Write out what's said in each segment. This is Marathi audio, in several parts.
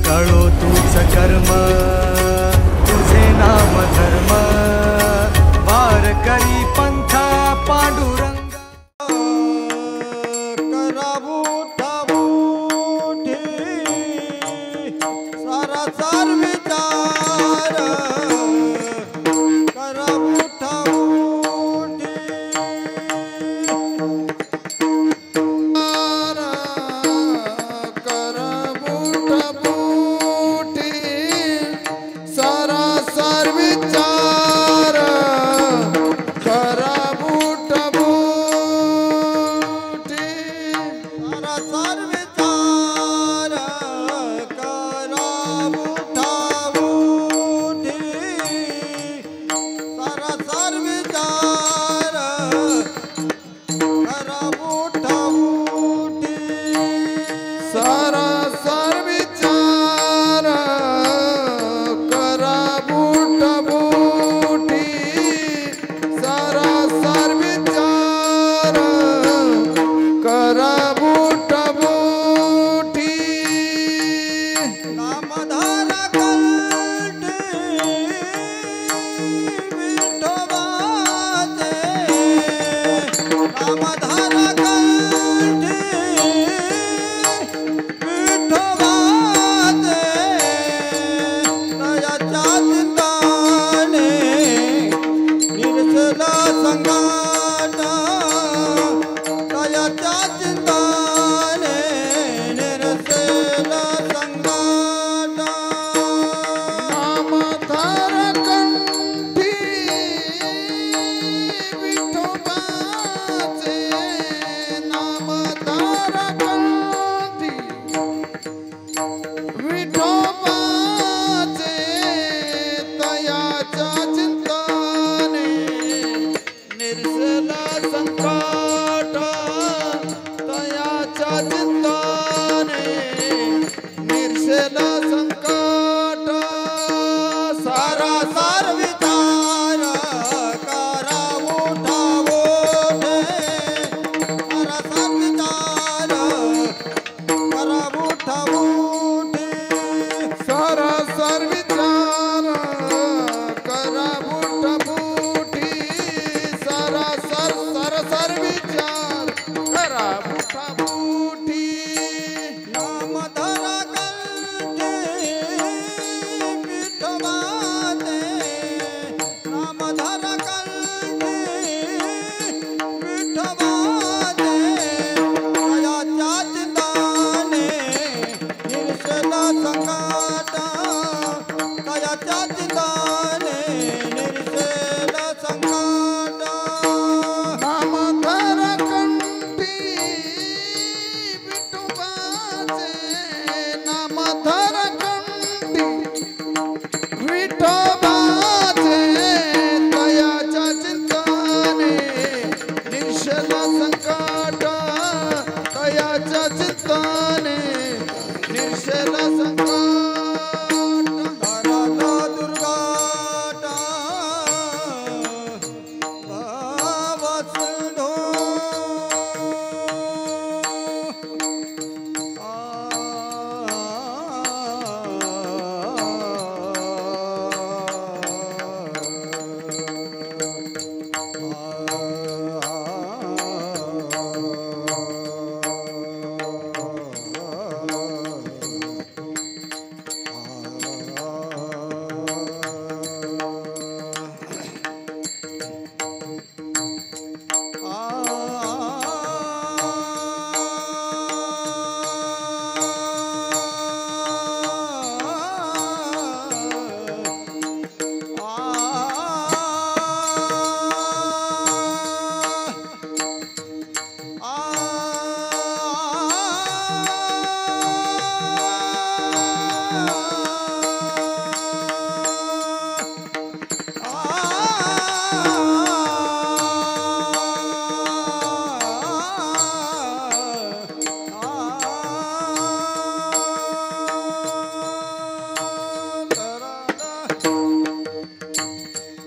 कळो तूच कर्म तुझे नाम धर्म वार करी पंथा पांडुरंग करावू ठावू सारा सार विचार करावू ठावू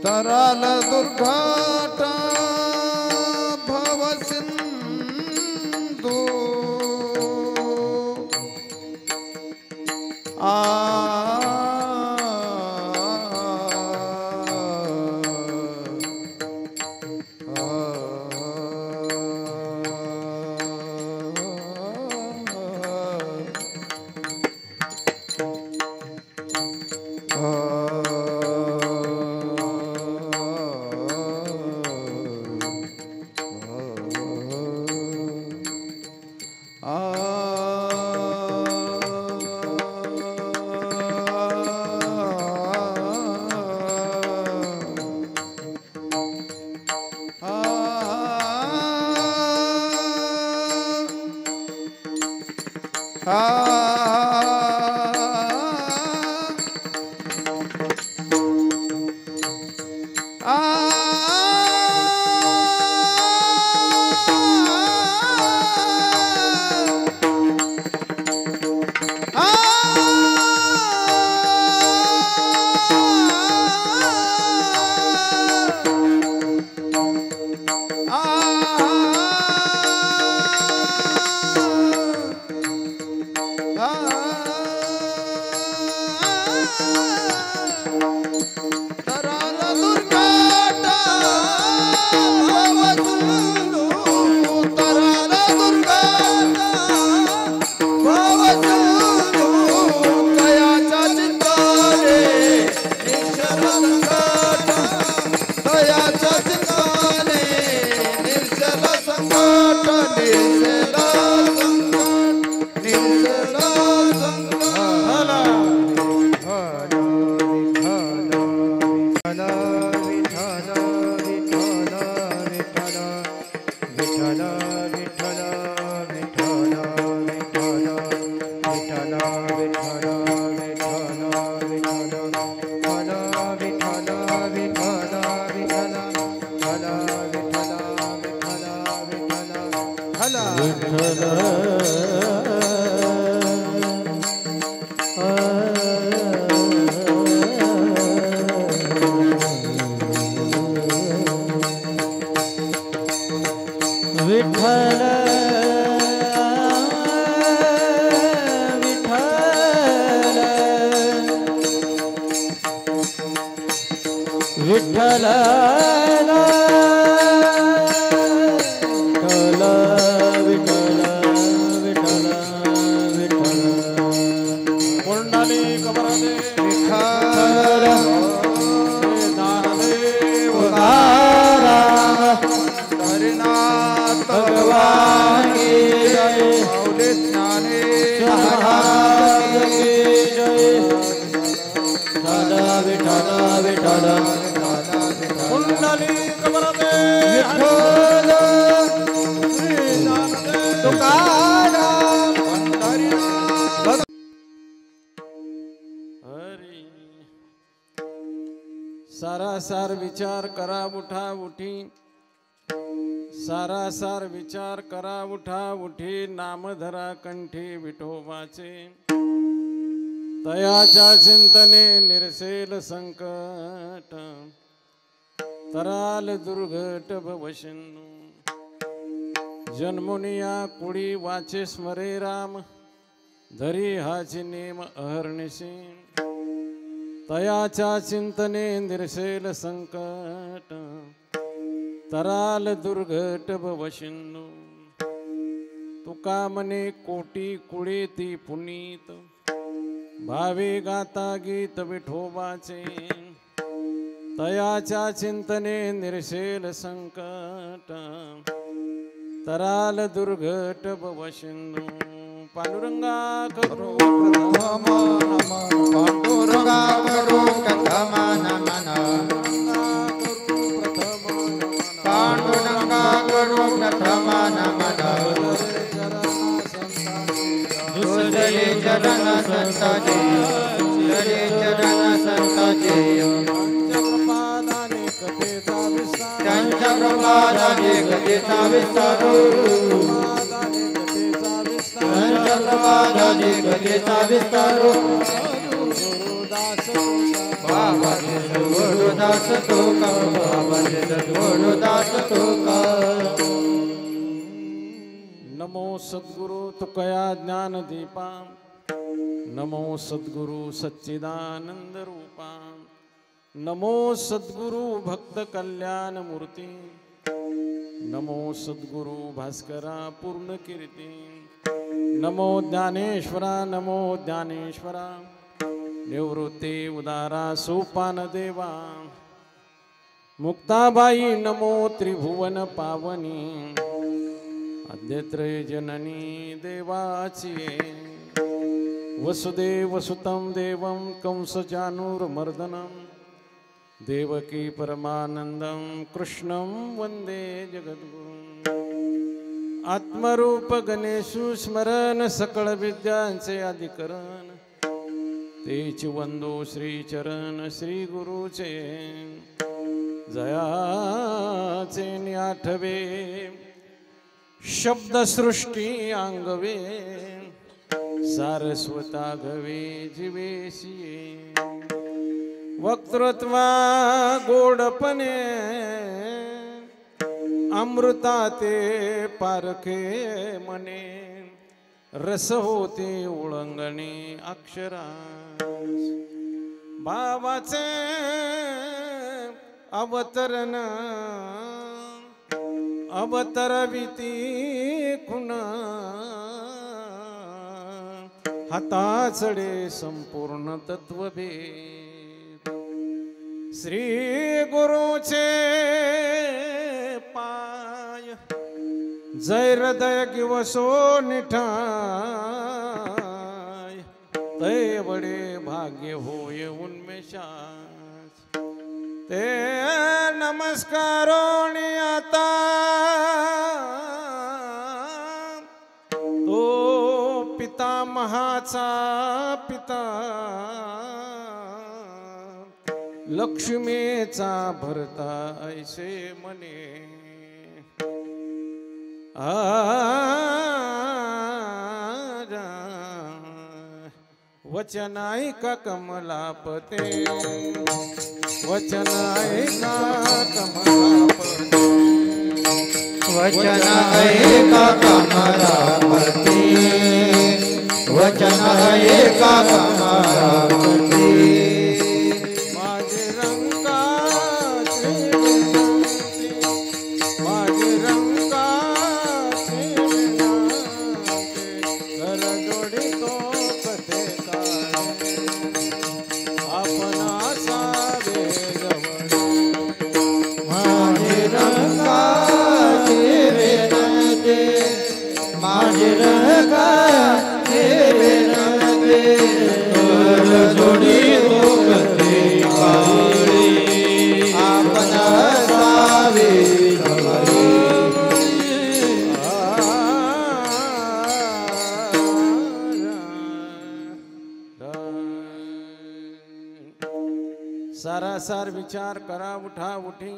तराल दुर्घाटा भव सिंधु आ सारासार विचार करा उठा उठी, सारासार विचार करा उठा उठी, नाम धरा कंठी विठोबाचे, तयाच्या चिंतने निरसेल संकट, तराल दुर्घट भवशिन्नू, जन्मुनिया कुडी वाचे स्मरे राम, धरी हाची नेम अहर्निशी, तयाच्या चिंतने निरसेल संकट, तराल दुर्घट भवशिन्नू, तुका मने कोटी कुळे ती पुनीत, भावे गाता गीत विठोबाचे, तयाच्या चिंतने निरसेल संकट, तराल दुर्घट भवशिन्नू, पांडुरंगा करू प्रथम नमः, पांडुरंगा करू प्रथम नमः, पांडुरंगा करू प्रथम नमः, दुसरे चरण संताचे, दुसरे चरण संताचे, त्यांच्या प्रपादाने कथेचा विस्तारू, त्यांच्या प्रपादाने कथेचा विस्तारू, बाबाने सद्गुरुदास तुका, बाबाने सद्गुरुदास तुका. नमो सद्गुरु तुकया ज्ञानदीपा, नमो सद्गुरु सच्चिदानंद रूपा, नमो सद्गुरु भक्त कल्याण मूर्ती, नमो सद्गुरु भास्करा पूर्ण कीर्ती, नमो ज्ञानेश्वरा, नमो ज्ञानेश्वरा, निवृत्ती उदारा सोपान देवा, मुक्ताबाई नमो त्रिभुवन पावनी, आद्यत्रय जननी देवाची, वसुदेव सुतं देवं कंसचाणूरमर्दनं, देवकी परमानंदं कृष्णं वंदे जगद्गुरुं। आत्मरूप गणेशु स्मरण सकळ विद्यांचे अधिकरण, तेच वंदो श्रीचरण श्री गुरुचे, जयाचे न्याठवे शब्दसृष्टी अंगवे, सारस्वता गवे जीवेशिये, वक्तृत्वा गोडपणे अमृता ते पारखे मने, रस होते उळंगणे अक्षरा, भावाचे अवतरण अवतरविती खुण, हाताचडे संपूर्ण तत्वभेद, श्री गुरुचे पाय, जय हृदय किवसो निठाय, तै बडे भाग्य होय उन्मेषास, ते नमस्कारोनी आता तो पितामहाचा पिता, लक्ष्मीचा भरता ऐसे मने, वचन ऐका कमलापते, वचन ऐका कमलापते, वचन ऐका कमलापती, वचन ऐका कमलापती, माझे रंगाचे विनंती, माझे रंगाचे विनंती, कर जोडितो कथे काळे, आपण असावे जवळ, माझे रंगाचे विनंती, माझे रंगाचे विनंती, कर जोडितो कथे काळे, आपण असावे जवळ, सारासार विचार करा उठा उठी,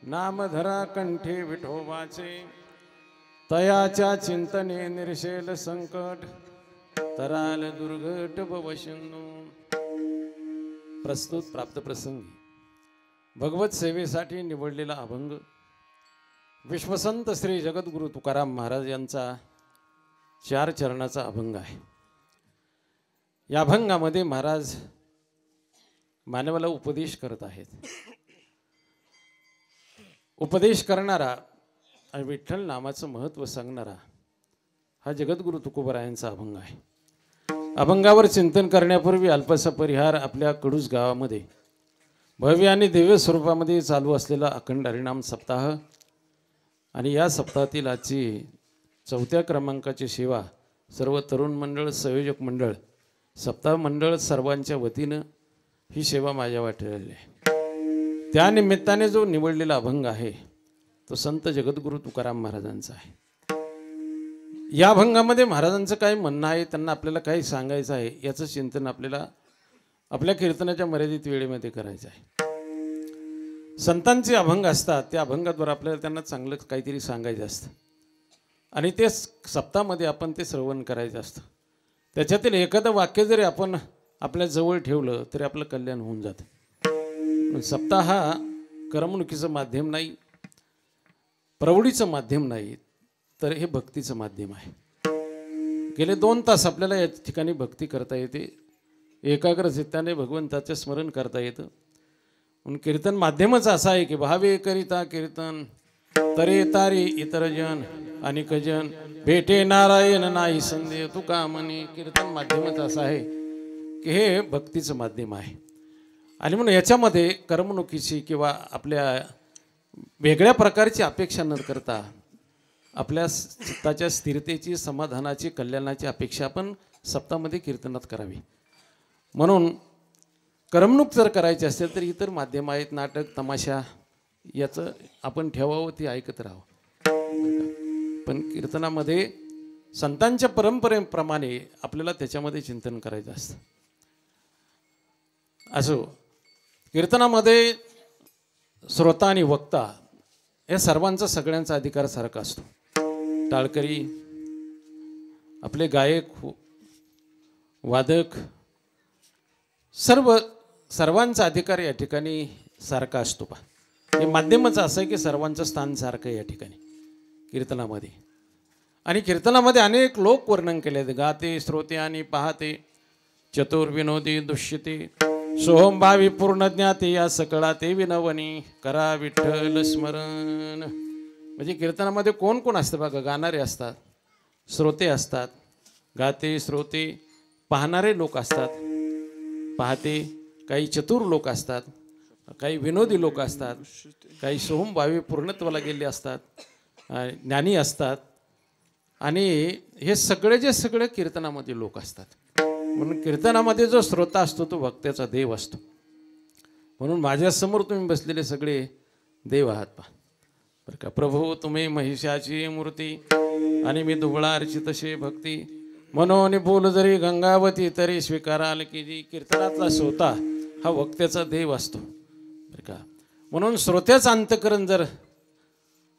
नाम धरा कंठी विठोबाचे, तयाच्या चिंतने निर्शेल संकट, तराल दुर्घट भवशंदू। प्रस्तुत प्राप्त प्रसंगी भगवत सेवेसाठी निवडलेला अभंग विश्वसंत श्री जगद्गुरु तुकाराम महाराज यांचा 4 चरणाचा अभंग आहे। या अभंगामध्ये महाराज मानवाला उपदेश करत आहेत। उपदेश करणारा आणि विठ्ठल नामाचं महत्त्व सांगणारा हा जगद्गुरु तुकोबरायांचा अभंग आहे। अभंगावर चिंतन करण्यापूर्वी अल्पसा परिहार आपल्या कडूस गावामध्ये भव्य आणि दिव्य स्वरूपामध्ये चालू असलेला अखंड हरिनाम सप्ताह आणि या सप्ताहातील आजची 4थ्या क्रमांकाची सेवा सर्व तरुण मंडळ, संयोजक मंडळ, सप्ताह मंडळ सर्वांच्या वतीनं ही सेवा माझ्या वाटेली आहे। त्या निमित्ताने जो निवडलेला अभंग आहे तो संत जगद्गुरु तुकाराम महाराजांचा आहे। या अभंगामध्ये महाराजांचं काय म्हणणं आहे, त्यांना आपल्याला काही सांगायचं आहे याचं चिंतन आपल्याला आपल्या कीर्तनाच्या मर्यादित वेळेमध्ये करायचं आहे। संतांचे अभंग असतात, त्या अभंगाद्वारे आपल्याला त्यांना चांगलं काहीतरी सांगायचं असतं आणि ते सप्ताहामध्ये आपण ते श्रवण करायचं असतं। त्याच्यातील एखादं वाक्य जरी आपण आपल्या जवळ ठेवलं तरी आपलं कल्याण होऊन जातं। सप्ताह हा करमणुकीचं माध्यम नाही, प्रौढीचं माध्यम नाही, तर हे भक्तीचं माध्यम आहे। गेले 2 तास आपल्याला या ठिकाणी भक्ती करता येते, एकाग्र चित्ताने भगवंताचे स्मरण करता येतं. म्हणून कीर्तन माध्यमच असं आहे की भावे करिता कीर्तन तरे तारी इतर जन अनेक जन भेटे नारायण नाही संदेह तुका म्हणे. कीर्तन माध्यमच असं आहे की हे भक्तीचं माध्यम आहे. आणि म्हणून याच्यामध्ये करमणुकीची किंवा आपल्या वेगळ्या प्रकारची अपेक्षा न करता आपल्या चित्ताच्या स्थिरतेची, समाधानाची, कल्याणाची अपेक्षा आपण सप्ताहामध्ये कीर्तनात करावी. म्हणून करमणूक जर करायची असेल तर इतर माध्यम आहेत, नाटक, तमाशा, याचं आपण ठेवावं, ती ऐकत राहावं. पण कीर्तनामध्ये संतांच्या परंपरेप्रमाणे आपल्याला त्याच्यामध्ये चिंतन करायचं असतं. असो, कीर्तनामध्ये श्रोता आणि वक्ता या सर्वांचा सगळ्यांचा अधिकार सारखा असतो. टाळकरी, आपले गायक, वादक, सर्वांचा अधिकार या ठिकाणी सारखा असतो. हे माध्यमच असं आहे की सर्वांचं स्थान सारखं आहे या ठिकाणी कीर्तनामध्ये. आणि कीर्तनामध्ये अनेक लोक वर्णन केले, गाते, श्रोते आणि पाहते, चतुर, विनोदी, दुष्यते, सोहम भावी, पूर्ण ज्ञाते, या सकळा ते विनवणी, करा विठ्ठल स्मरण. म्हणजे कीर्तनामध्ये कोण कोण असतं बघा, गाणारे असतात, श्रोते असतात, गाते, श्रोते, पाहणारे लोक असतात, पाहते, काही चतुर लोक असतात, काही विनोदी लोक असतात, काही सोहम भावी पूर्णत्वाला गेले असतात, ज्ञानी असतात. आणि हे सगळे कीर्तनामध्ये लोक असतात. म्हणून कीर्तनामध्ये जो श्रोता असतो तो भक्ताचा देव असतो. म्हणून माझ्यासमोर तुम्ही बसलेले सगळे देव आहात पहा बरं का. प्रभू तुम्ही महिषाची मूर्ती आणि मी दुबळा अर्चितशे भक्ती, मनोनी बोल जरी गंगावती तरी स्वीकाराल की जी. कीर्तनातला श्रोता हा वक्त्याचा देव असतो बरं का. म्हणून श्रोत्याचं अंतकरण जर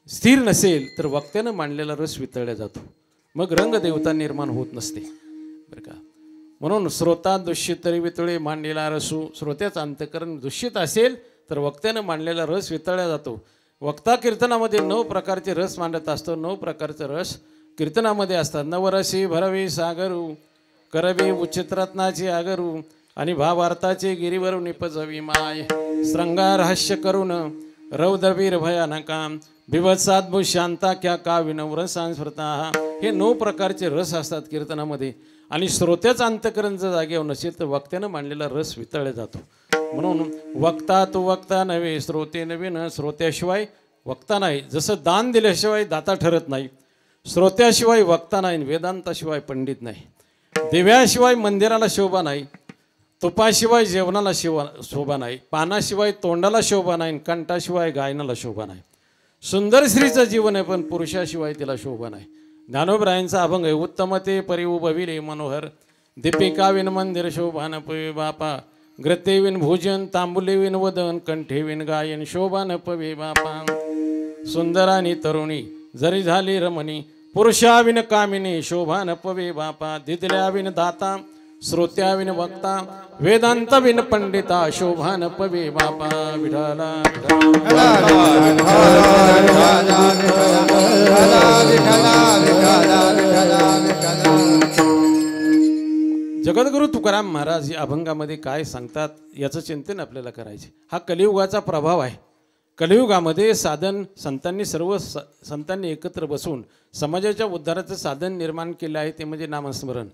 स्थिर नसेल तर वक्त्यानं मांडलेला रस वितळला जातो, मग रंगदेवता निर्माण होत नसते बरं का. म्हणून श्रोता दूषित तरी वितळे मांडलेला रसू. श्रोत्याचं अंतकरण दूषित असेल तर वक्त्यानं मांडलेला रस वितळला जातो. वक्ता कीर्तनामध्ये 9 प्रकारचे रस मांडत असतो. 9 प्रकारचे रस कीर्तनामध्ये असतात. नवरसी भरवी सागरू, करवी उच्चित्रत्नाची आगरू, आणि भावार्थाचे गिरीवर निपजवी माय. श्रंगार हास्य करून रौद्रवीर भयानका, बिभत्साद्भुत शांता क्या का विनम्र सांस्कृता. हे 9 प्रकारचे रस असतात कीर्तनामध्ये. आणि श्रोत्याचं अंतकरण जर जागेवर नसेल तर वक्त्यानं मांडलेला रस वितळला जातो. म्हणून वक्ता तो वक्ता नव्हे, श्रोते नव्हे न श्रोत्याशिवाय वक्ता नाही. जसं दान दिल्याशिवाय दाता ठरत नाही, श्रोत्याशिवाय वक्ता नाही, वेदांताशिवाय पंडित नाही, दिव्याशिवाय मंदिराला शोभा नाही, तुपाशिवाय जेवणाला शोभा नाही, पानाशिवाय तोंडाला शोभा नाही, कंठाशिवाय गायनाला शोभा नाही. सुंदर स्त्रीचं जीवन आहे पण पुरुषाशिवाय तिला शोभा नाही. ज्ञानोबरायांचा अभंग आहे, उत्तमते परी उभविले मनोहर, दीपिका विन मंदिर शोभान पवे बापा, ग्रते विन भोजन, तांबुले विन वदन, कंठे विन गायन शोभान पवे बापा. सुंदरानी तरुणी जरी झाली रमणी, पुरुषा विन कामिनी शोभान पवे बापा. दिदल्या विन दाता, श्रोत्या विन वक्ता, वेदांत विन पंडिता शोभान पवे बापा. विठाला जगद्गुरु तुकाराम महाराज या अभंगामध्ये काय सांगतात याचं चिंतन आपल्याला करायचे. हा कलियुगाचा प्रभाव आहे. कलियुगामध्ये साधन सर्व संतांनी एकत्र बसून समाजाच्या उद्धाराचं साधन निर्माण केलं आहे, ते म्हणजे नामस्मरण.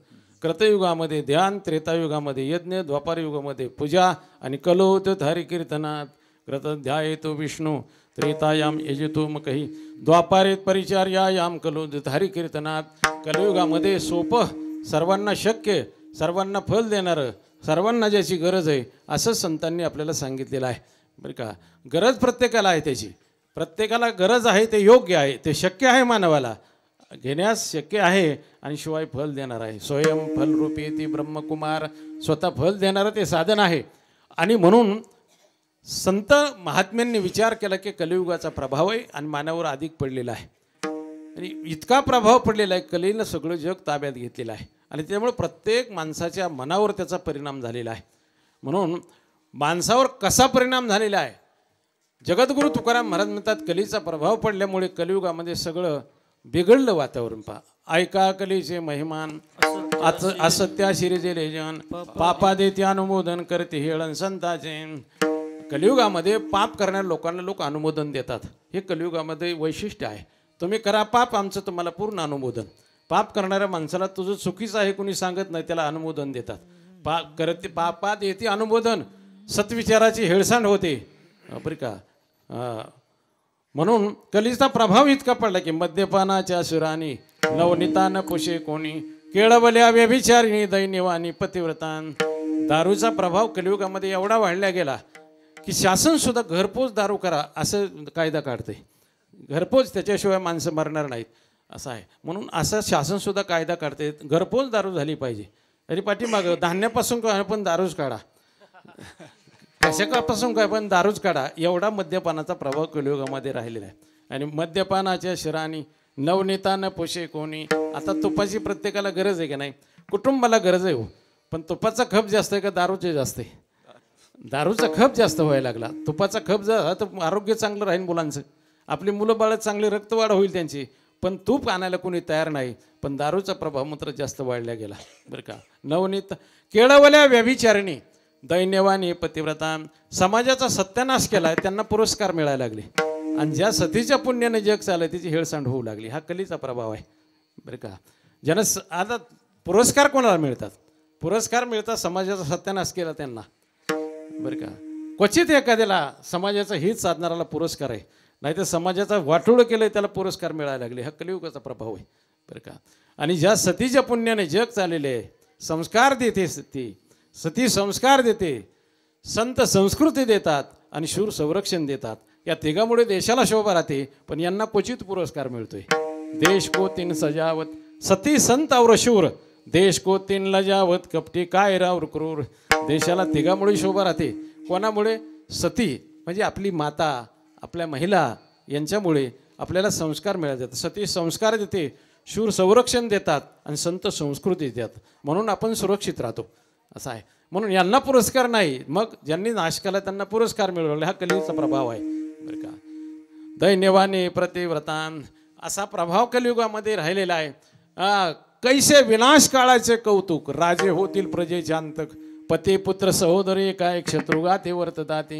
कृतयुगामध्ये ध्यान, त्रेतायुगामध्ये यज्ञ, द्वापारयुगामध्ये पूजा, आणि कलोत हरि कीर्तनात कृतध्यायेतो विष्णू, त्रेतायाम यजितो मकही, द्वापारेत परिचार्यायाम कलोत हरि कीर्तनात. कलियुगामध्ये सोपं, सर्वांना शक्य, सर्वांना फल देणारं, सर्वांना ज्याची गरज आहे असं संतांनी आपल्याला सांगितलेलं आहे बरं का. गरज प्रत्येकाला आहे, त्याची प्रत्येकाला गरज आहे, ते योग्य आहे, ते शक्य आहे, मानवाला घेण्यास शक्य आहे, आणि शिवाय फल देणार आहे. स्वयं फलरूपी ती ब्रह्मकुमार, स्वतः फल देणारं ते साधन आहे. आणि म्हणून संत महात्म्यांनी विचार केला की कलियुगाचा प्रभाव आहे आणि मानवावर अधिक पडलेला आहे, आणि इतका प्रभाव पडलेला आहे, कलीनं सगळं जग ताब्यात घेतलेलं आहे, आणि त्यामुळे प्रत्येक माणसाच्या मनावर त्याचा परिणाम झालेला आहे. म्हणून माणसावर कसा परिणाम झालेला आहे, जगद्गुरु तुकाराम महाराज म्हणतात, कलीचा प्रभाव पडल्यामुळे कलियुगामध्ये सगळं बिघडलं वातावरण पहा. ऐका कलीचे महिमान असत्या शिरीजे लेजन पापा देते अनुमोदन करते हेळण संताचे. कलियुगामध्ये पाप करणाऱ्या लोकांना लोक अनुमोदन देतात. हे कलियुगामध्ये वैशिष्ट्य आहे. तुम्ही करा पाप, आमचं तुम्हाला पूर्ण अनुमोदन. पाप करणाऱ्या माणसाला तुझं चुकीचं आहे कुणी सांगत नाही, त्याला अनुमोदन देतात. करते पापात येते अनुमोदन, सत्विचाराची हेळसांड होते बरं का. म्हणून कलीचा प्रभाव इतका पडला की मद्यपानाच्या सुरानी नवनीतान पुशे कोणी केळवल्या व्यभिचारिणी दैन्यवानी पतिव्रतान. दारूचा प्रभाव कलियुगामध्ये एवढा वाढला गेला की शासन सुद्धा घरपोच दारू करा असं कायदा काढते. घरपोच, त्याच्याशिवाय माणसं मरणार नाहीत असं आहे. म्हणून असं शासन सुद्धा कायदा काढते, घरपोच दारू झाली पाहिजे. तरी पाठीमागं धान्यापासून काय पण दारूच काढा, कशापासून काय पण दारूच काढा, एवढा मद्यपानाचा प्रभाव कलियुगामध्ये राहिलेला आहे. आणि मद्यपानाच्या शिरानी नवनीतानं पोषे कोणी. आता तुपाची प्रत्येकाला गरज आहे की नाही, कुटुंबाला गरज आहे हो, पण तुपाचा खप जास्त आहे का दारूचे जास्त आहे? दारूचा खप जास्त व्हायला लागला. तुपाचा खप झाला तर आरोग्य चांगलं राहील मुलांचं, आपली मुलं बाळं चांगली रक्तवाढ होईल त्यांची, पण तूप आणायला कोणी तयार नाही. पण दारूचा प्रभाव मात्र जास्त वाढला गेला बरं का. नवनीत केळवल्या व्यभिचारिणी दैन्यवानी पतिव्रता. समाजाचा सत्यानाश केला, त्यांना पुरस्कार मिळायला लागले. आणि ज्या सतीच्या पुण्याने जग चाललं त्याची हेळसांड होऊ लागली. हा कलीचा प्रभाव आहे बरं का. ज्यांना आता पुरस्कार कोणाला मिळतात? पुरस्कार मिळतात समाजाचा सत्यानाश केला त्यांना बरं का. क्वचित एखाद्याला समाजाचं हित साधणाऱ्याला पुरस्कार आहे, नाहीतर समाजाचा वाटोळं केलं त्याला पुरस्कार मिळायला लागले. हा कलियुगाचा प्रभाव आहे बरं का. आणि ज्या सतीच्या पुण्याने जग चाललेले आहे, संस्कार देते सती संस्कार देते, संत संस्कृती देतात आणि शूर संरक्षण देतात. या तिघामुळे देशाला शोभा राहते, पण यांना क्वचित पुरस्कार मिळतोय. देश को तीन सजावत सती संत और शूर, देश को तीन लजावत कपटी कायरा और क्रूर. देशाला तिघामुळे शोभा राहते. कोणामुळे? सती म्हणजे आपली माता, आपल्या महिला यांच्यामुळे आपल्याला संस्कार मिळतात. सती संस्कार देते, शूर संरक्षण देतात आणि संत संस्कृती देतात. म्हणून आपण सुरक्षित राहतो असं आहे. म्हणून यांना पुरस्कार नाही, मग ज्यांनी नाश केला त्यांना पुरस्कार मिळवले. हा कलियुगाचा प्रभाव आहे बरं का. दैन्यवानी प्रतिव्रतान असा प्रभाव कलियुगामध्ये राहिलेला आहे. कैसे विनाश काळाचे कौतुक राजे होतील प्रजेचे अंतक, पती पुत्र सहोदरी काय शत्रुघाते वर्तताते.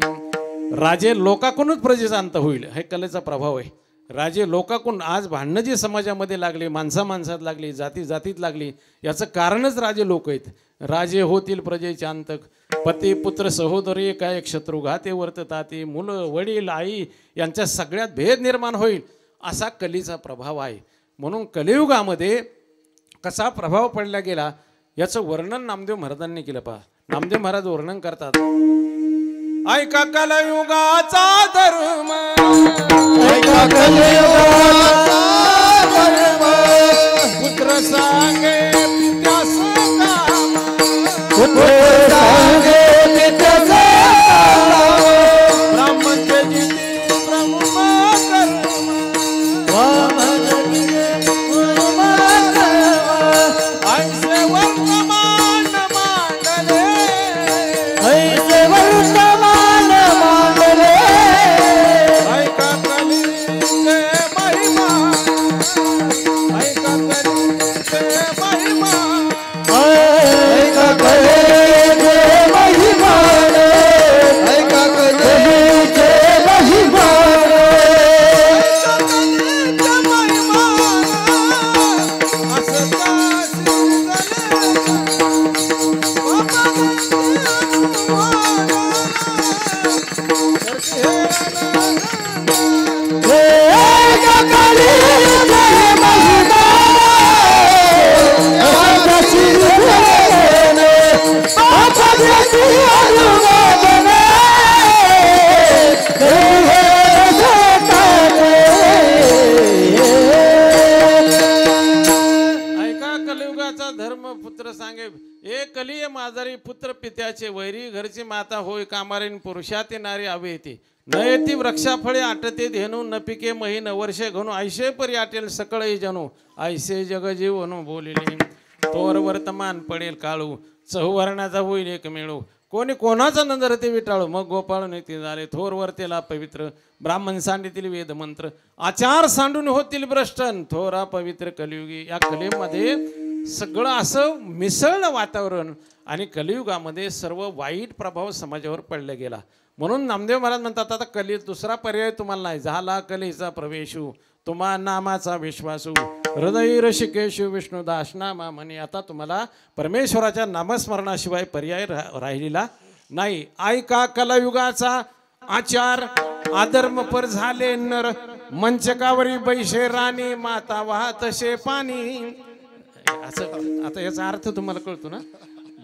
राजे लोकांकडूनच प्रजेचा अंत होईल, हे कलेचा प्रभाव आहे. राजे लोकांकडून आज भांडणं जी समाजामध्ये लागली, माणसात लागली, जातीत लागली, याचं कारणच राजे लोक आहेत. राजे होतील प्रजेचे अंतक, पती पुत्र सहोदरी काय शत्रुघाते वर्तताते. मुलं वडील आई यांच्या सगळ्यात भेद निर्माण होईल, असा कलीचा प्रभाव आहे. म्हणून कलियुगामध्ये कसा प्रभाव पडला गेला याचं वर्णन नामदेव महाराजांनी केलं. पहा, नामदेव महाराज वर्णन करतात. ऐका कलियुगाचा धर्म, ऐका कलियुगाचा धर्म, पुत्र सांगे पित्यास काम, पुत्र सांगे पित्यास काम, ब्राह्मण जिती ब्रह्म कर्म, ब्राह्मण जिती ब्रह्म कर्म, ऐसे वर्तमान मांडले, ऐसे वर्तमान मांडले. ऐका कलीचे महिमा, ऐका कलीचे महिमा, ऐका कलेचे महिमान, ऐका कलेचे महिमान, ऐका कलेचे महिमान, ऐका शिरवणे, बापा देती अनुमोदन, ऐका कलियुगाचा धर्म पुत्र सांगे. एक कलिये माझारी पुत्र पित्याचे वैरी, घरची माता होय कामारीन, पुरुषाती नारी अवेती. नयती वृक्षाफळे आटते धेनू, न पिके महिन वर्षे घणू, ऐशे परी आटेल सकळही जणू, ऐसे जगजीवनू बोलिले. तोर वर्तमान पडेल काळू, चहुवर्णाचा होईल एक मिळू, कोणी कोणाचा नंदर ते विटाळू मग गोपाळ नेते झाले थोर वर्तेला पवित्र ब्राह्मण सांडतील वेद मंत्र आचार सांडून होतील भ्रष्टन थोरा पवित्र कलियुगी. या कलेमध्ये सगळं असं मिसळलं वातावरण आणि कलियुगामध्ये सर्व वाईट प्रभाव समाजावर पडला गेला. म्हणून नामदेव महाराज म्हणतात आता कली दुसरा पर्याय तुम्हाला नाही. झाला कलेचा प्रवेशू तुम्हा नामाचा विश्वासू हृदय ऋषिकेशू विष्णुदास नामा म्हणे. आता तुम्हाला परमेश्वराच्या नामस्मरणाशिवाय पर्याय राहिलेला नाही. ऐका कलयुगाचा आचार अधर्मपर झाले नर मंचकावरी बैशे राणी माता वाहतशे पाणी. असं आता याचा अर्थ तुम्हाला कळतो ना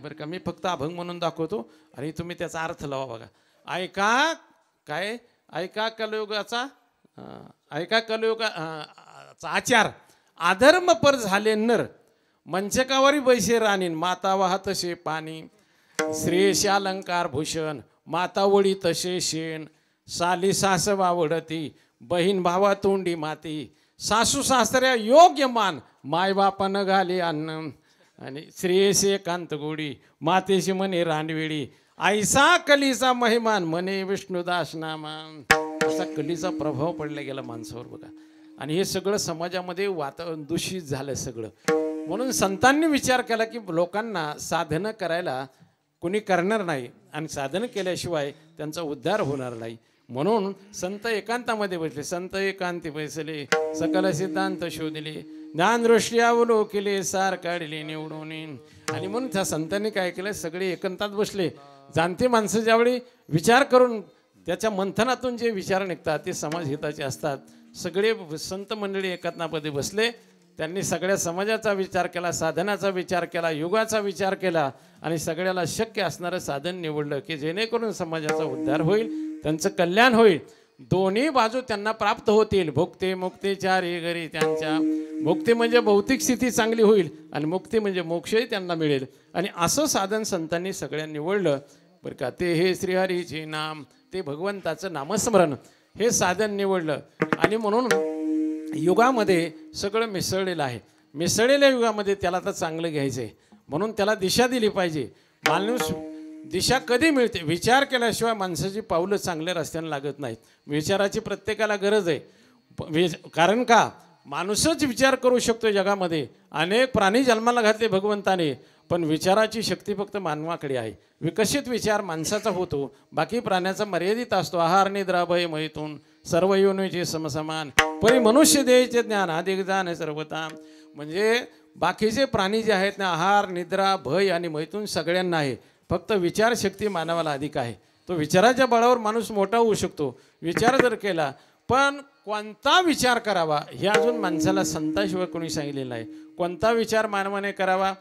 बरं का. मी फक्त अभंग म्हणून दाखवतो आणि तुम्ही त्याचा अर्थ लावा बघा. ऐका काय ऐका कलयुगाचा ऐका कलयुगाचा आचार अधर्मपर झाले नर मंचकावरी बैसे राणीन माता वाहतशे पाणी. श्रेयश अलंकार भूषण माता वळी तसे शेण साली सास वावडती बहीण भावा तोंडी माती सासू सासऱ्या योग्य मान मायबापानं घाले अन्न आणि श्रेयसे कांत गोडी मातेशी म्हणे रानवेळी ऐसा कलीचा महिमान म्हणे विष्णुदास नामा. असा कलीचा प्रभाव पडला गेला माणसावर बघा. आणि हे सगळं समाजामध्ये वातावरण दूषित झालं सगळं. म्हणून संतांनी विचार केला की लोकांना साधनं करायला कोणी करणार नाही आणि साधनं केल्याशिवाय त्यांचा उद्धार होणार नाही. म्हणून संत एकांतामध्ये बसले. संत एकांती बसले सकल सिद्धांत शोधले ज्ञानदृष्टी अवलोकिले सार काढले निवडून. आणि म्हणून त्या संतांनी काय केलं सगळे एकांतात बसले. जाणते माणसं ज्यावेळी विचार करून त्याच्या मंथनातून जे विचार निघतात ते समाजहिताचे असतात. सगळे संत मंडळी एकांतामध्ये बसले. त्यांनी सगळ्या समाजाचा विचार केला साधनाचा विचार केला युगाचा विचार केला आणि सगळ्याला शक्य असणारं साधन निवडलं की जेणेकरून समाजाचा उद्धार होईल त्यांचं कल्याण होईल. दोन्ही बाजू त्यांना प्राप्त होतील. भुक्ती मुक्ती चारी घरी त्यांच्या. मुक्ती म्हणजे भौतिक स्थिती चांगली होईल आणि मुक्ती म्हणजे मोक्षही त्यांना मिळेल. आणि असं साधन संतांनी सगळ्यांनी निवडलं बरं का. ते हे श्रीहरीचे नाम ते भगवंताचं नामस्मरण हे साधन निवडलं. आणि म्हणून युगामध्ये सगळं मिसळलेलं आहे. मिसळलेल्या युगामध्ये त्याला तर चांगलं घ्यायचं आहे म्हणून त्याला दिशा दिली पाहिजे. माणूस दिशा कधी मिळते विचार केल्याशिवाय माणसाची पावलं चांगल्या रस्त्याने लागत नाहीत. विचाराची प्रत्येकाला गरज आहे. कारण का माणूसच विचार करू शकतो. जगामध्ये अनेक प्राणी जन्माला घातले भगवंताने पण विचाराची शक्ती फक्त मानवाकडे आहे. विकसित विचार माणसाचा होतो बाकी प्राण्याचा मर्यादित असतो. आहार निद्रा भय मैथून सर्व योनीचे समसमान परी मनुष्य देहाचे ज्ञान अधिक जाण सर्वता. म्हणजे बाकीचे प्राणी जे आहेत ना आहार निद्रा भय आणि मैथून सगळ्यांना आहे. फक्त विचारशक्ती मानवाला अधिक आहे. तो विचाराच्या बळावर माणूस मोठा होऊ शकतो विचार जर केला. पण कोणता विचार करावा हे अजून माणसाला संताशिवाय कोणी सांगितलेलं नाही. कोणता विचार मानवाने करावा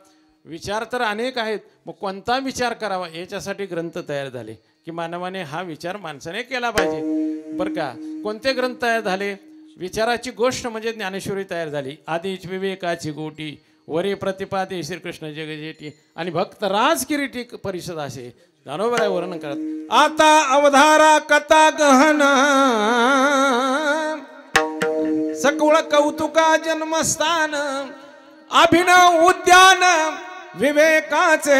विचार तर अनेक आहेत मग कोणता विचार करावा याच्यासाठी ग्रंथ तयार झाले की मानवाने हा विचार माणसाने केला पाहिजे बरं का. कोणते ग्रंथ तयार झाले विचाराची गोष्ट म्हणजे ज्ञानेश्वरी तयार झाली. आधीच विवेकाची गोटी वरी प्रतिपादे श्रीकृष्ण जगजेटी आणि भक्त राजकिरीटी परिषद असे ज्ञानोबराय वर्णन करत. आता अवधारा कथा गहन सकुळ कौतुका जन्मस्थान अभिनव उद्यान विवेकाचे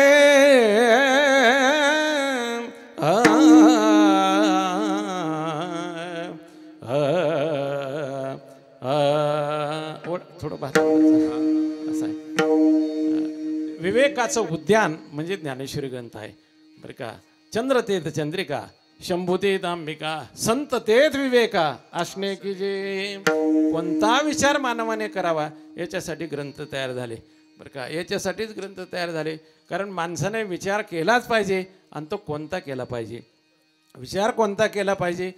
थोडं असं आहे. विवेकाचं उद्यान म्हणजे ज्ञानेश्वरी ग्रंथ आहे बरं का. चंद्रतेत चंद्रिका शंभुतेत अंबिका संत तेत विवेका असणे की जे. कोणता विचार मानवाने करावा याच्यासाठी ग्रंथ तयार झाले बरं का. याच्यासाठीच ग्रंथ तयार झाले कारण माणसाने विचार केलाच पाहिजे आणि तो कोणता केला पाहिजे. विचार कोणता केला पाहिजे.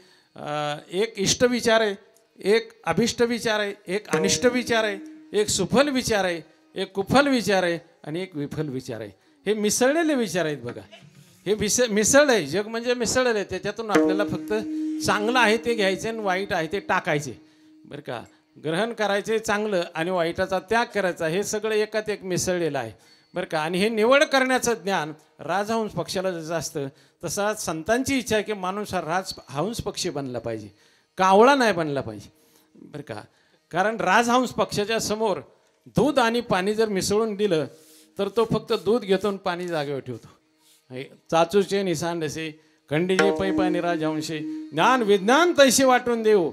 एक इष्ट विचार आहे एक अभिष्ट विचार आहे एक अनिष्ट विचार आहे एक सुफल विचार आहे एक कुफल विचार आहे आणि एक विफल विचार आहे. हे मिसळलेले विचार आहेत बघा. हे मिसळ आहे जग म्हणजे मिसळलं आहे. त्याच्यातून आपल्याला फक्त चांगलं आहे ते घ्यायचे आणि वाईट आहे ते टाकायचे बरं का. ग्रहण करायचे चांगलं आणि वाईटाचा त्याग करायचा हे सगळं एकात एक मिसळलेलं आहे बरं का. आणि हे निवड करण्याचं ज्ञान राजहंस पक्षाला जसं असतं तसा संतांची इच्छा आहे की माणूस हा राजहंस पक्षी बनला पाहिजे कावळा नाही बनला पाहिजे बरं का. कारण राजहंस पक्षाच्या समोर दूध आणि पाणी जर मिसळून दिलं तर तो फक्त दूध घेतो आणि पाणी जागेवर ठेवतो चाचूचे निसांडसे खंडीजे पै पाणी राजवंशे ज्ञान विज्ञान तैसे वाटून देऊ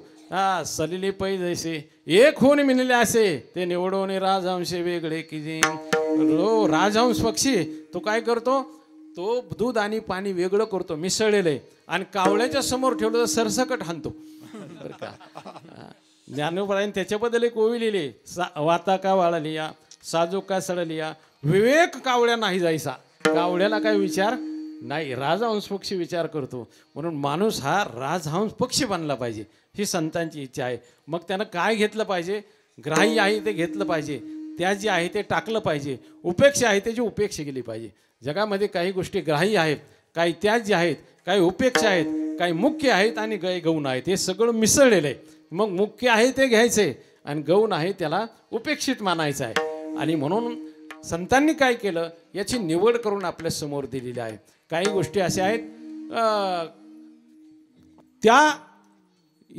सलिले पै जैसे एक होऊन मिळले असे ते निवडून राजहंशे वेगळे की जे राजहंस पक्षी तो काय करतो तो दूध आणि पाणी वेगळं करतो मिसळलेलं आहे आणि कावळ्याच्या समोर ठेवलं तर सरसकट हाणतो बरं का. ज्ञानोबरायन त्याच्याबद्दल एक ओवी लिहिली वाता का वाळलिया साजो का सडलिया विवेक कावळ्या नाही जायचा. कावळ्याला काय विचार नाही राजहंस पक्षी विचार करतो म्हणून माणूस हा राजहंस पक्षी बनला पाहिजे ही संतांची इच्छा आहे. मग त्यानं काय घेतलं पाहिजे ग्राह्य आहे ते घेतलं पाहिजे त्या जे आहे ते टाकलं पाहिजे उपेक्षा आहे त्याची उपेक्षा केली पाहिजे. जगामध्ये काही गोष्टी ग्राह्य आहेत काही त्याज्य आहेत काही उपेक्षा आहेत काही मुख्य आहेत आणि गौण आहेत हे सगळं मिसळलेलं आहे. मग मुख्य आहे ते घ्यायचे आणि गौण आहे त्याला उपेक्षित मानायचं आहे. आणि म्हणून संतांनी काय केलं याची निवड करून आपल्या समोर दिलेली आहे. काही गोष्टी अशा आहेत त्या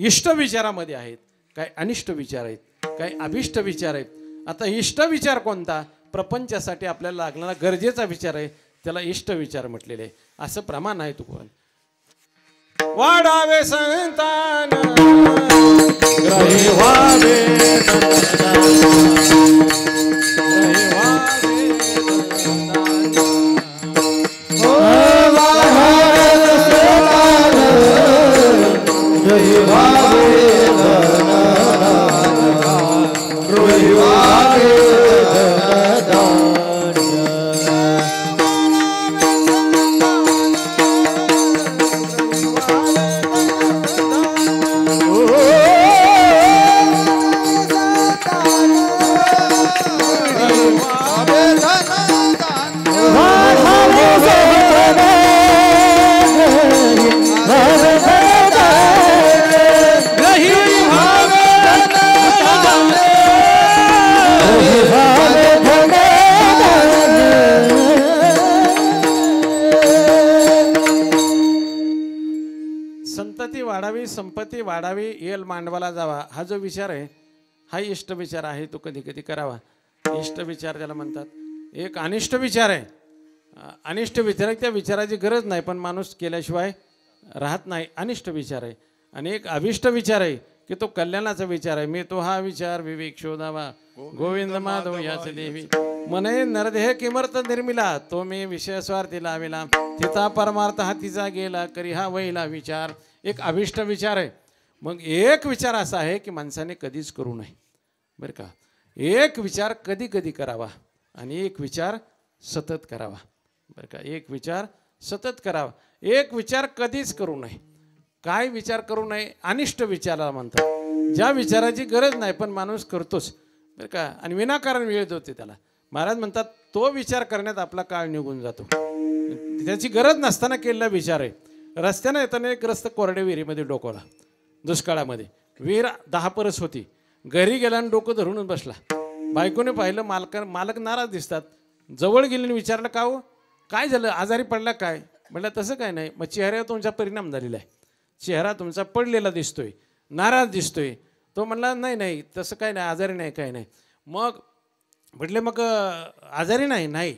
इष्ट विचारामध्ये आहेत काही अनिष्ट विचार आहेत काही अभिष्ट विचार आहेत. आता इष्ट विचार कोणता प्रपंचासाठी आपल्याला लागणारा गरजेचा विचार आहे त्याला इष्ट विचार म्हटलेले आहे. असं प्रमाण आहे तुकोबान वाढावे संतान ग्रही व्हावे संपत्ती वाढावी येल मांडवाला जावा हा जो विचार आहे हा इष्ट विचार आहे तो कधी कधी करावा. इष्ट विचार त्याला म्हणतात. एक अनिष्ट विचार आहे अनिष्ट विचार आहे त्या विचाराची गरज नाही पण माणूस केल्याशिवाय राहत नाही अनिष्ट विचार आहे. आणि एक अभिष्ट विचार आहे की तो कल्याणाचा विचार आहे. मी तो हा विचार विवेक शोधावा गोविंद माधव याचे देवी मने नरदेह किमर्थ निर्मिला तो मी विषय स्वार्थी लाविला तिचा परमार्थ हातीचा गेला करी हा वैला विचार. एक अभिष्ट विचार आहे. मग एक विचार असा आहे की माणसाने कधीच करू नये बरं का. एक विचार कधी कधी करावा आणि एक विचार सतत करावा बरं का. एक विचार सतत करावा एक विचार कधीच करू नये. काय विचार करू नये अनिष्ट विचाराला म्हणतात ज्या विचाराची गरज नाही पण माणूस करतोच बरं का आणि विनाकारण वेळ देते त्याला. महाराज म्हणतात तो विचार करण्यात आपला काळ निघून जातो. त्याची गरज नसताना केलेला विचार आहे. रस्त्यानं येताना एक रस्ता कोरड्या विहिरीमध्ये डोकवला दुष्काळामध्ये विहीर 10 परस होती. घरी गेला आणि डोकं धरूनच बसला. बायकोने पाहिलं मालक नाराज दिसतात. जवळ गेल्याने विचारलं का हो काय झालं आजारी पडला काय म्हटलं तसं काय नाही. मग चेहऱ्यावर तुमचा परिणाम झालेला आहे चेहरा तुमचा पडलेला दिसतोय नाराज दिसतोय. तो म्हणला नाही नाही तसं काय नाही आजारी नाही काय नाही. मग म्हटले मग आजारी नाही नाही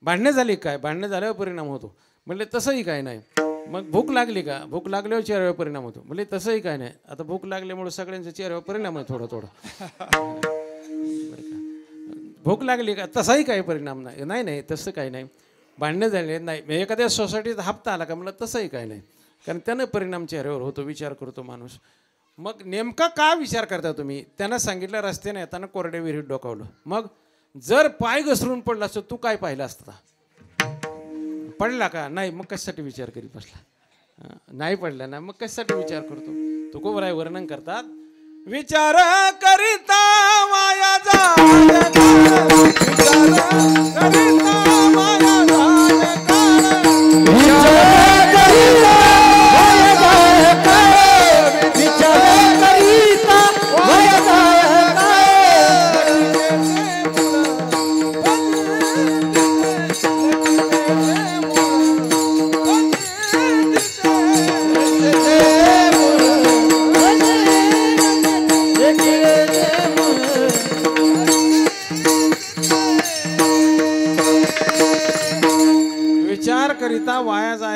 भांडणं झाली काय भांडणं झाल्यावर परिणाम होतो म्हटले तसंही काय नाही. मग भूक लागली का भूक लागल्यावर चेहऱ्यावर परिणाम होतो म्हणजे तसंही काय नाही. आता भूक लागल्यामुळे सगळ्यांच्या चेहऱ्यावर परिणाम आहे थोडा थोडा. भूक लागली का तसाही काही परिणाम नाही नाही नाही तसं काही नाही. भांडणं झाले नाही एखाद्या सोसायटीत हप्ता आला का म्हणलं तसंही काय नाही कारण त्यानं परिणाम चेहऱ्यावर होतो विचार करतो माणूस. मग नेमका का विचार करता तुम्ही त्यांना सांगितलं रस्त्याने येताना कोरड्या विहिरीत डोकावलं. मग जर पाय घसरून पडला असतो तू काय पाहिलं असतं पडला का नाही मग कशासाठी विचार करीत बसला नाही पडला ना मग कशासाठी विचार करतो. तुकोबराय वर्णन करतात विचार करिता माया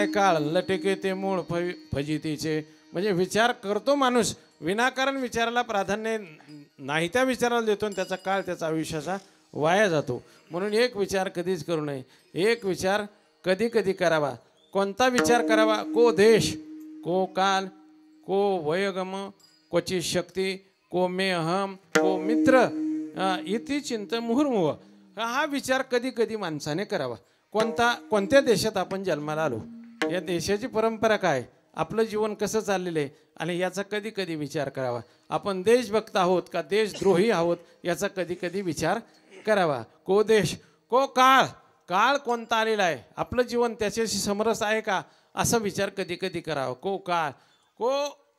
काय काळ लटके ते मूळ फजितीचे. म्हणजे विचार करतो माणूस, विनाकारण विचाराला प्राधान्य नाही त्या विचाराला देतो आणि त्याचा काळ त्याचा आयुष्याचा वाया जातो. म्हणून एक विचार कधीच करू नये. एक विचार कधी कधी करावा. कोणता विचार करावा? को देश, को काल, को वयगम, क्वचित शक्ती, को मे अहम, को मित्र, इति चिंत मुहुर्मुह. हा विचार कधी कधी माणसाने करावा. कोणत्या देशात आपण जन्माला आलो, या देशाची परंपरा काय, आपलं जीवन कसं चाललेलं आहे, आणि याचा कधी कधी विचार करावा. आपण देशभक्त आहोत का देशद्रोही आहोत, याचा कधी कधी विचार करावा. को देश, को काळ, काळ कोणता आलेला आहे, आपलं जीवन त्याच्याशी समरस आहे का, असा विचार कधी कधी करावा. को काळ, को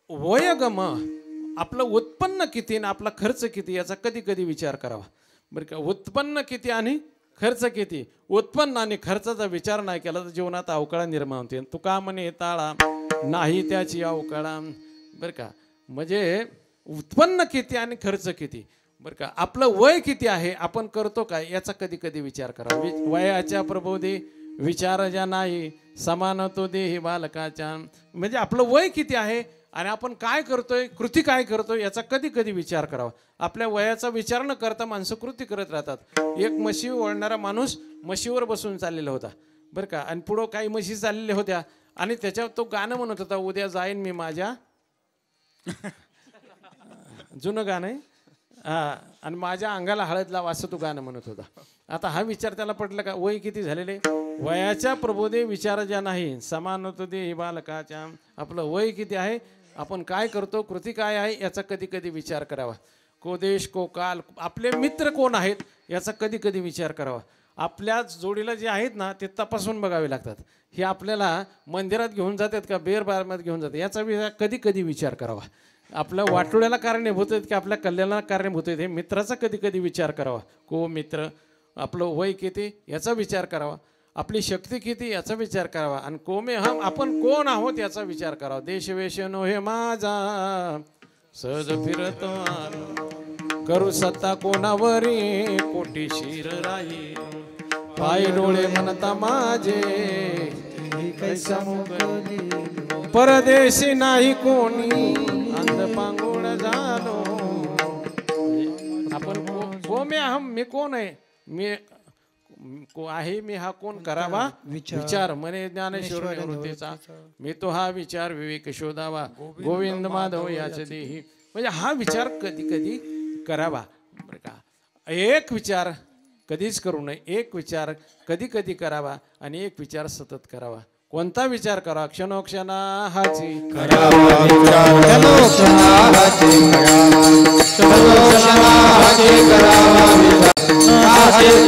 वयगम, आपलं उत्पन्न किती आणि आपला खर्च किती, याचा कधी कधी विचार करावा. बरं का, उत्पन्न किती आणि खर्च किती. उत्पन्न आणि खर्चाचा विचार नाही केला तर जीवनात अवकाळा निर्माण होते. तुका म्हणे ताळा नाही त्याची अवकाळा. बरं का, म्हणजे उत्पन्न किती आणि खर्च किती. बरं का, आपलं वय किती आहे, आपण करतो काय, याचा कधी कधी विचार करावा. वयाच्या प्रबोधी विचार ज्या नाही, समान तो देही बालकाच्या. म्हणजे आपलं वय किती आहे आणि आपण काय करतोय, कृती काय करतोय, याचा कधी कधी विचार करावा. आपल्या वयाचा विचार न करता माणसं कृती करत राहतात. एक म्हशी ओढणारा माणूस म्हशीवर बसून चाललेला होता. बरं का, आणि पुढं काही म्हशी चाललेल्या होत्या आणि त्याच्यावर तो गाणं म्हणत होता, उद्या जाईन मी माझ्या जुनं गाणं आहे, आणि माझ्या अंगाला हळद लाव, असं तो गाणं म्हणत होता. आता हा विचार त्याला पडला का, वय किती झालेले, वयाच्या प्रबोधे विचार ज्या नाही, समान होतो दे बालकाच्या. आपलं वय किती आहे, आपण काय करतो, कृती काय आहे, याचा कधी कधी विचार करावा. को देश, को काल, आपले मित्र कोण आहेत, याचा कधी कधी विचार करावा. आपल्या जोडीला जे आहेत ना, ते तपासून बघावे लागतात. हे आपल्याला मंदिरात घेऊन जातात का बेरबारमध्ये घेऊन जातात, याचा कधी कधी विचार करावा. आपल्या वाटोळ्याला कारणीभूत आहेत की आपल्या कल्याणाला कारणीभूत आहेत, हे मित्राचा कधी कधी विचार करावा. को मित्र, आपलं वय किती, याचा विचार करावा. आपली शक्ती किती, याचा विचार करावा. आणि को मे हम, आपण कोण आहोत, याचा विचार करावा. देश वेश नो हे माझा सहज फिरतो आलो, करू सत्ता कोणावरी कोटी शिर राही, पाय डोळे म्हणता माझे कैसा परदेशी नाही कोणी, अंध पांगुळ झालो. आपण को मे हम, मी कोण आहे, मी आहे, मी हा कोण, करावा विचार. म्हणे ज्ञानेश्वर निवृत्तीचा, मी तो हा विचार विवेक शोधावा, गोविंद माधव याच देही. म्हणजे हा विचार कधी कधी करावा. बरं का, एक विचार कधीच करू नये, एक विचार कधी कधी करावा आणि एक विचार सतत करावा. कोणता विचार करा, क्षणोक्षणा हाची करावा विचार, क्षणोक्षणा हाची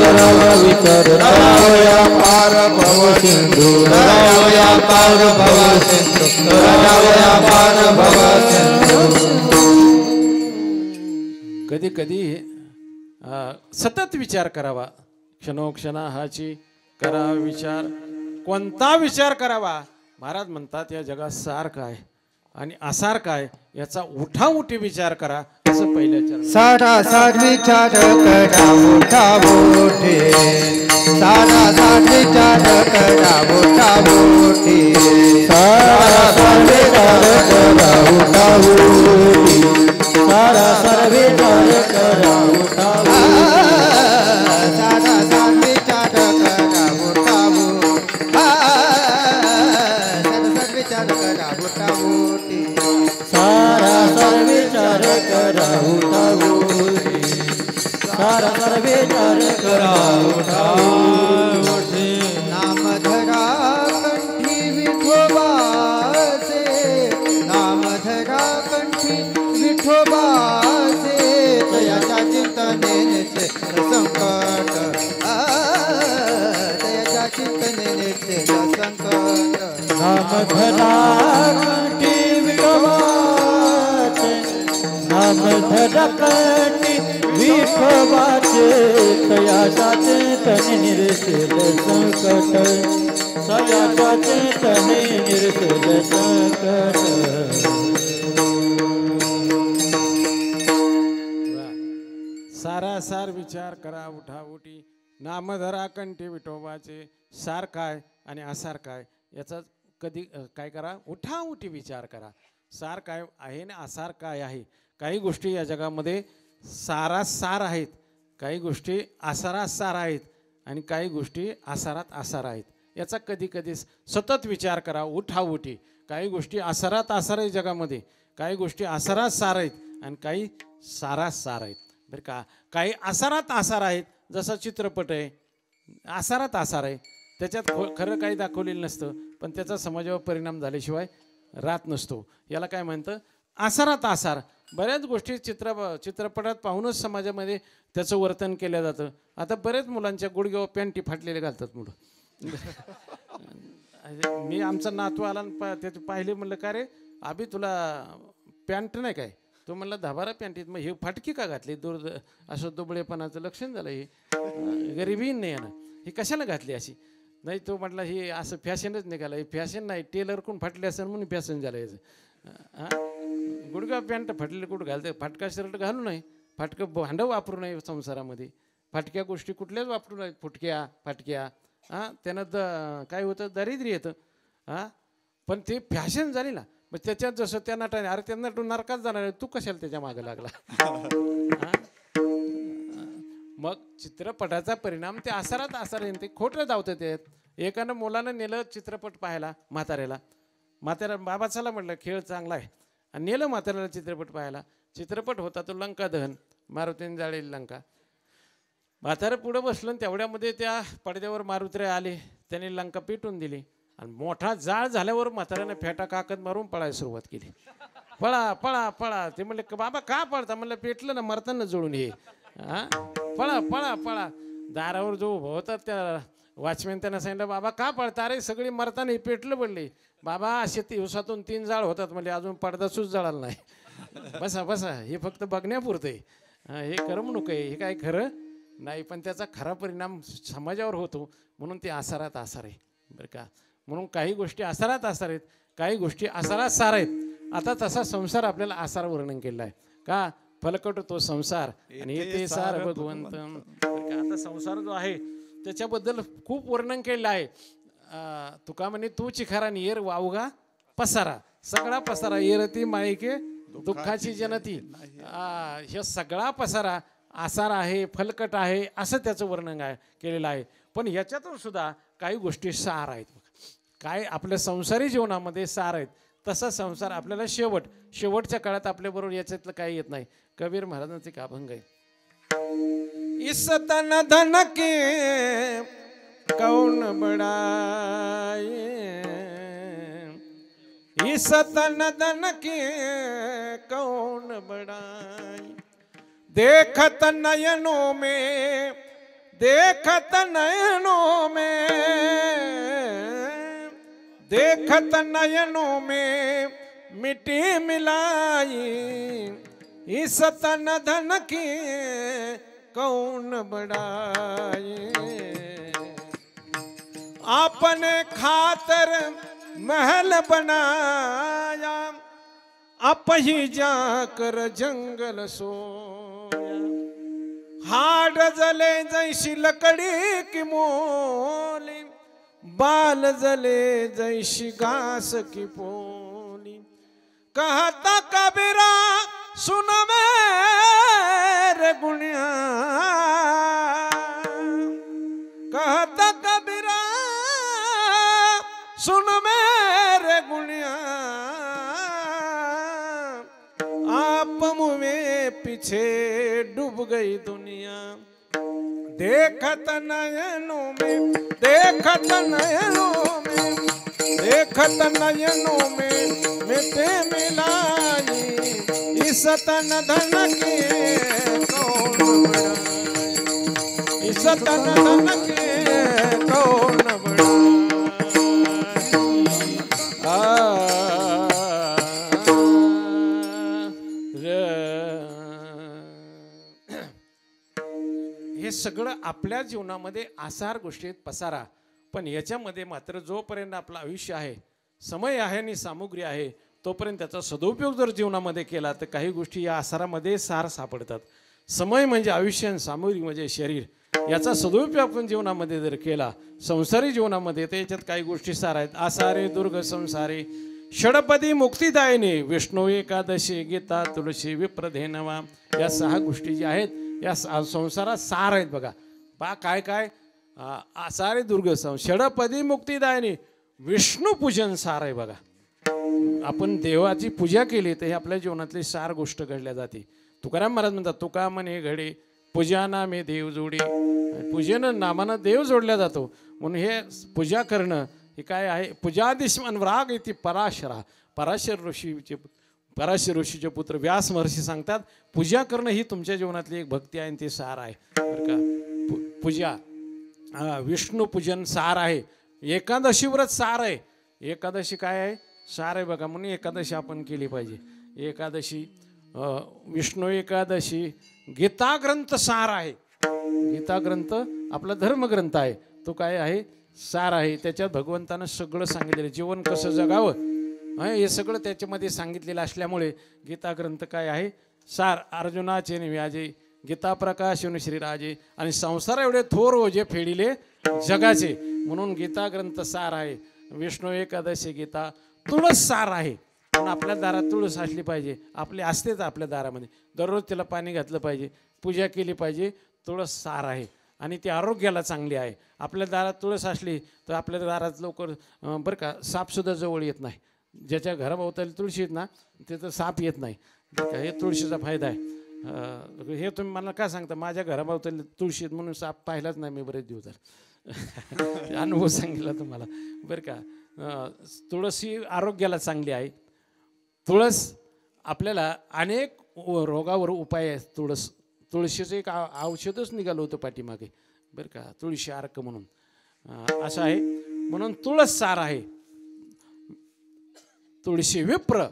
करावा विचार, रावया पार भव सिंधू, रावया पार भव सिंधू, रावया पार भव सिंधू. कधी कधी सतत विचार करावा. क्षणोक्षणा हाची करा विचार. कोणता विचार करावा. महाराज म्हणतात, या जगात सार काय आणि आसार काय, याचा उठाउठी विचार करा, असं पहिल्या सारा सार विचार करा उठाउठी, सारा सार विचार करा उठाउठी, सारा सार विचार करा उठाउठी, सारा सार विचार करा उठाउठी, सारा सार विचार करा उठाउठी, सारा सार विचार करा उठाउठी, सारा सार विचार करा उठाउठी. नाम धरा कंठी विठोबाचे, नाम धरा कंठी विठोबाचे, तयाच्या चिंतनेचे संकट, तयाच्या चिंतनेचे संकट. नाम धरा कंठी विठोबाचे, नाम धरा कंठी विठोबाचे, तयाच्या चिंतने निरसेल संकट, तयाच्या चिंतने निरसेल संकट. सारा सार विचार करा उठाउठी, नामधरा कंठी विठोबाचे. सार काय आणि आसार काय, याचा कधी काय करा, उठाउठी विचार करा. सार काय आहे आणि आसार काय आहे. काही गोष्टी या जगामध्ये सारात सार आहेत, काही गोष्टी आसारात सार आहेत आणि काही गोष्टी आसारात आसार आहेत. याचा कधी कधी सतत विचार करा, उठाउठी. काही गोष्टी आसारात आसार आहे जगामध्ये, काही गोष्टी आसारात सार आहेत आणि काही सारात सार आहेत बरं का. काही आसारात आसार आहेत, जसा चित्रपट आहे आसारात आसार आहे, त्याच्यात खरं काही दाखवलेलं नसतं पण त्याचा समाजावर परिणाम झाल्याशिवाय राहत नसतो. याला काय म्हणतं, आसारात आसार. बऱ्याच गोष्टी चित्रपटात पाहूनच समाजामध्ये त्याचं वर्तन केलं जातं. आता बरेच मुलांच्या गुडघ्यावर पॅन्टी फाटलेले घालतात मुलं. मी आमचा नातू आला त्याचे पाहिले, म्हणलं का रे आभी तुला पॅन्ट नाही काय, तो म्हणला धाबारा पॅन्टीत. मग हे फाटकी का घातली, असं दुबळेपणाचं लक्षण झालं, हे गरिबी नाही आहे ना, ही कशाला घातली अशी. नाही तो म्हटला हे असं फॅशनच निघालं, हे फॅशन नाही, टेलर कोण फाटले असेल म्हणून फॅशन झालं याचं. हां गुडघा पॅन्ट फाटलेलं कुठं घालतं, फाटका शर्ट घालू नये, फाटकं भांडं वापरू नये संसारामध्ये, फाटक्या गोष्टी कुठल्याच वापरू नये, फुटक्या फाटक्या. हां त्यानं काय होतं, दारिद्र्य येतं. हां पण ते फॅशन झाली ना, मग त्याच्यात जसं त्या नटाने, अरे त्या नटून नरकात जाणार आहे, तू कशाला त्याच्या मागं लागला. मग चित्रपटाचा परिणाम ते आसारात आसार आहे, ते खोटं धावतं. ते एकानं मुलानं नेलं चित्रपट पाहायला म्हाताऱ्या बाबा चला म्हटलं खेळ चांगला आहे, आणि नेलं म्हाताऱ्याला चित्रपट पाहायला. चित्रपट होता तो लंका दहन, मारुतीने जाळलेली लंका. म्हातारं पुढं बसलं आणि तेवढ्यामध्ये त्या पडद्यावर मारुती आले, त्यांनी लंका पेटून दिली आणि मोठा जाळ झाल्यावर म्हाताऱ्याने फेटा काकत मारून पळायला सुरुवात केली. पळा पळा पळा. ते म्हणले बाबा का पळता, म्हणलं पेटलं ना, मरताना जोडून ये. हां पळा पळा पळा. दारावर जो उभा होता त्या वॉचमॅन त्यांना सांगितलं बाबा का पळता, अरे सगळी मरताना पेटलं पडले. बाबा असे दिवसातून 3 जाळ होतात म्हणजे अजून पडदासूच जळाला नाही. बसा बसा, हे फक्त बघण्यापुरतं आहे, हे करमणूक आहे, हे काय खरं नाही. पण त्याचा खरा परिणाम समाजावर होतो, म्हणून ते आसारात आसार आहे बरं का. म्हणून काही गोष्टी आसारात आसार आहेत, काही गोष्टी आसारात सार आहेत. आता तसा संसार आपल्याला आसार वर्णन केलेला आहे का, फलकट तो संसार आणि येते सार भगवंत. आता संसार जो आहे त्याच्याबद्दल खूप वर्णन केलेलं आहे. तुका म्हणे तू चिखारा येर वावगा पसारा, सगळा पसारा येरती मायके दुःखाची जनती. हे सगळा पसारा आसार आहे, फलकट आहे, असं त्याचं वर्णन केलेलं आहे. पण याच्यातून सुद्धा काही गोष्टी सार आहेत. काय आपल्या संसारी जीवनामध्ये सार आहेत, तसा संसार आपल्याला शेवटच्या काळात आपल्याबरोबर याच्यातलं काही येत नाही. कबीर महाराजांचे एक अभंग आहे, इस तन धन के कौन बड़ाए, इस तन धन के कौन बड़ाए, देखत नयनों में, देखत नयनों में, देखत नयनों में मिट्टी मिलाई, इस तन धन की कौन बड़ाई, आपने खातर महल बनाया, आप ही जाकर जंगल सोया, हाड जले जैसी लकड़ी की मोली, बाल जले जैसी घास की पोली, कहता कबीरा सुन मेरे गुनिया, कहता कबीरा सुन मेरे गुनिया, आप मुझे पीछे डूब गई दुनिया, देखत नयनों में, देखत नयनों में, देखत नयनों में मिटे मिलाई, इस तन धन के कौन बड़ाई, इस तन धन के कौन बड़ाई. हे सगळं आपल्या जीवनामध्ये आसार गोष्टीत पसारा. पण याच्यामध्ये मात्र जोपर्यंत आपलं आयुष्य आहे, समय आहे आणि सामुग्री आहे, तोपर्यंत त्याचा सदुपयोग जर जीवनामध्ये केला तर काही गोष्टी या आसारामध्ये सार सापडतात. समय म्हणजे आयुष्य आणि सामूहिक म्हणजे शरीर. याचा सदुपयोग आपण जीवनामध्ये जर केला, संसारी जीवनामध्ये, तर याच्यात काही गोष्टी सार आहेत. आसारे दुर्ग संसारे षडपदी मुक्तिदायिनी विष्णू एकादशी गीता तुळशी विप्रधेनवा. या 6 गोष्टी ज्या आहेत या संसारात सार आहेत बघा. काय काय आसारे दुर्ग षडपदी मुक्तिदायिनी विष्णू पूजन सार आहे बघा. आपण देवाची पूजा केली तर हे आपल्या जीवनातली 4 गोष्ट घडल्या जाते. तुकाराम महाराज म्हणतात, तुका म्हणे घडे पूजा नामे देव जोडी. पूजेन नामानं देव जोडला जातो. म्हणून हे पूजा करणं हे काय आहे. पूजादिस्मन राग इति पराशरा. पराशर ऋषीचे पुत्र व्यास महर्षी सांगतात, पूजा करणं ही तुमच्या जीवनातली एक भक्ती आहे आणि ते सार आहे बरं का. पूजा विष्णू पूजन सार आहे. एकादशी व्रत सार आहे. एकादशी काय आहे, सार आहे बघा. म्हणून एकादशी आपण केली पाहिजे. एकादशी विष्णू एकादशी गीता ग्रंथ सार आहे. गीता ग्रंथ आपला धर्मग्रंथ आहे. तो काय आहे, सार आहे. त्याच्यात भगवंतानं सगळं सांगितलेलं, जीवन कसं जगावं हे सगळं त्याच्यामध्ये सांगितलेलं असल्यामुळे गीता ग्रंथ काय आहे, सार. अर्जुनाचे निव्याजे गीता प्रकाशन श्रीराजे. आणि संसार एवढे थोर ओझे फेडिले जगाचे. म्हणून गीता ग्रंथ सार आहे. विष्णू एकादशी गीता तुळस सार आहे. पण आपल्या दारात तुळस असली पाहिजे. आपले असतेच आपल्या दारामध्ये. दररोज त्याला पाणी घातलं पाहिजे, पूजा केली पाहिजे. तुळस सार आहे आणि ती आरोग्याला चांगली आहे. आपल्या दारात तुळस असली तर आपल्या दारात लवकर बरं का सापसुद्धा जवळ येत नाही. ज्याच्या घराभोवताली तुळशी आहेत ना तिथं साप येत नाही बरं का. हे तुळशीचा फायदा आहे. हे तुम्ही मला काय सांगता, माझ्या घराभोवताली तुळशी आहेत म्हणून साप पाहिलाच नाही मी बरेच दिवस तर अनुभव सांगितला तुम्हाला बरं का. तुळस ही आरोग्याला चांगली आहे. तुळस आपल्याला अनेक रोगावर उपाय आहे. तुळशीचं एक औषधच निघालं होतं पाठीमागे बरं का, तुळशी अर्क म्हणून असं आहे. म्हणून तुळस सार आहे. तुळशी विप्र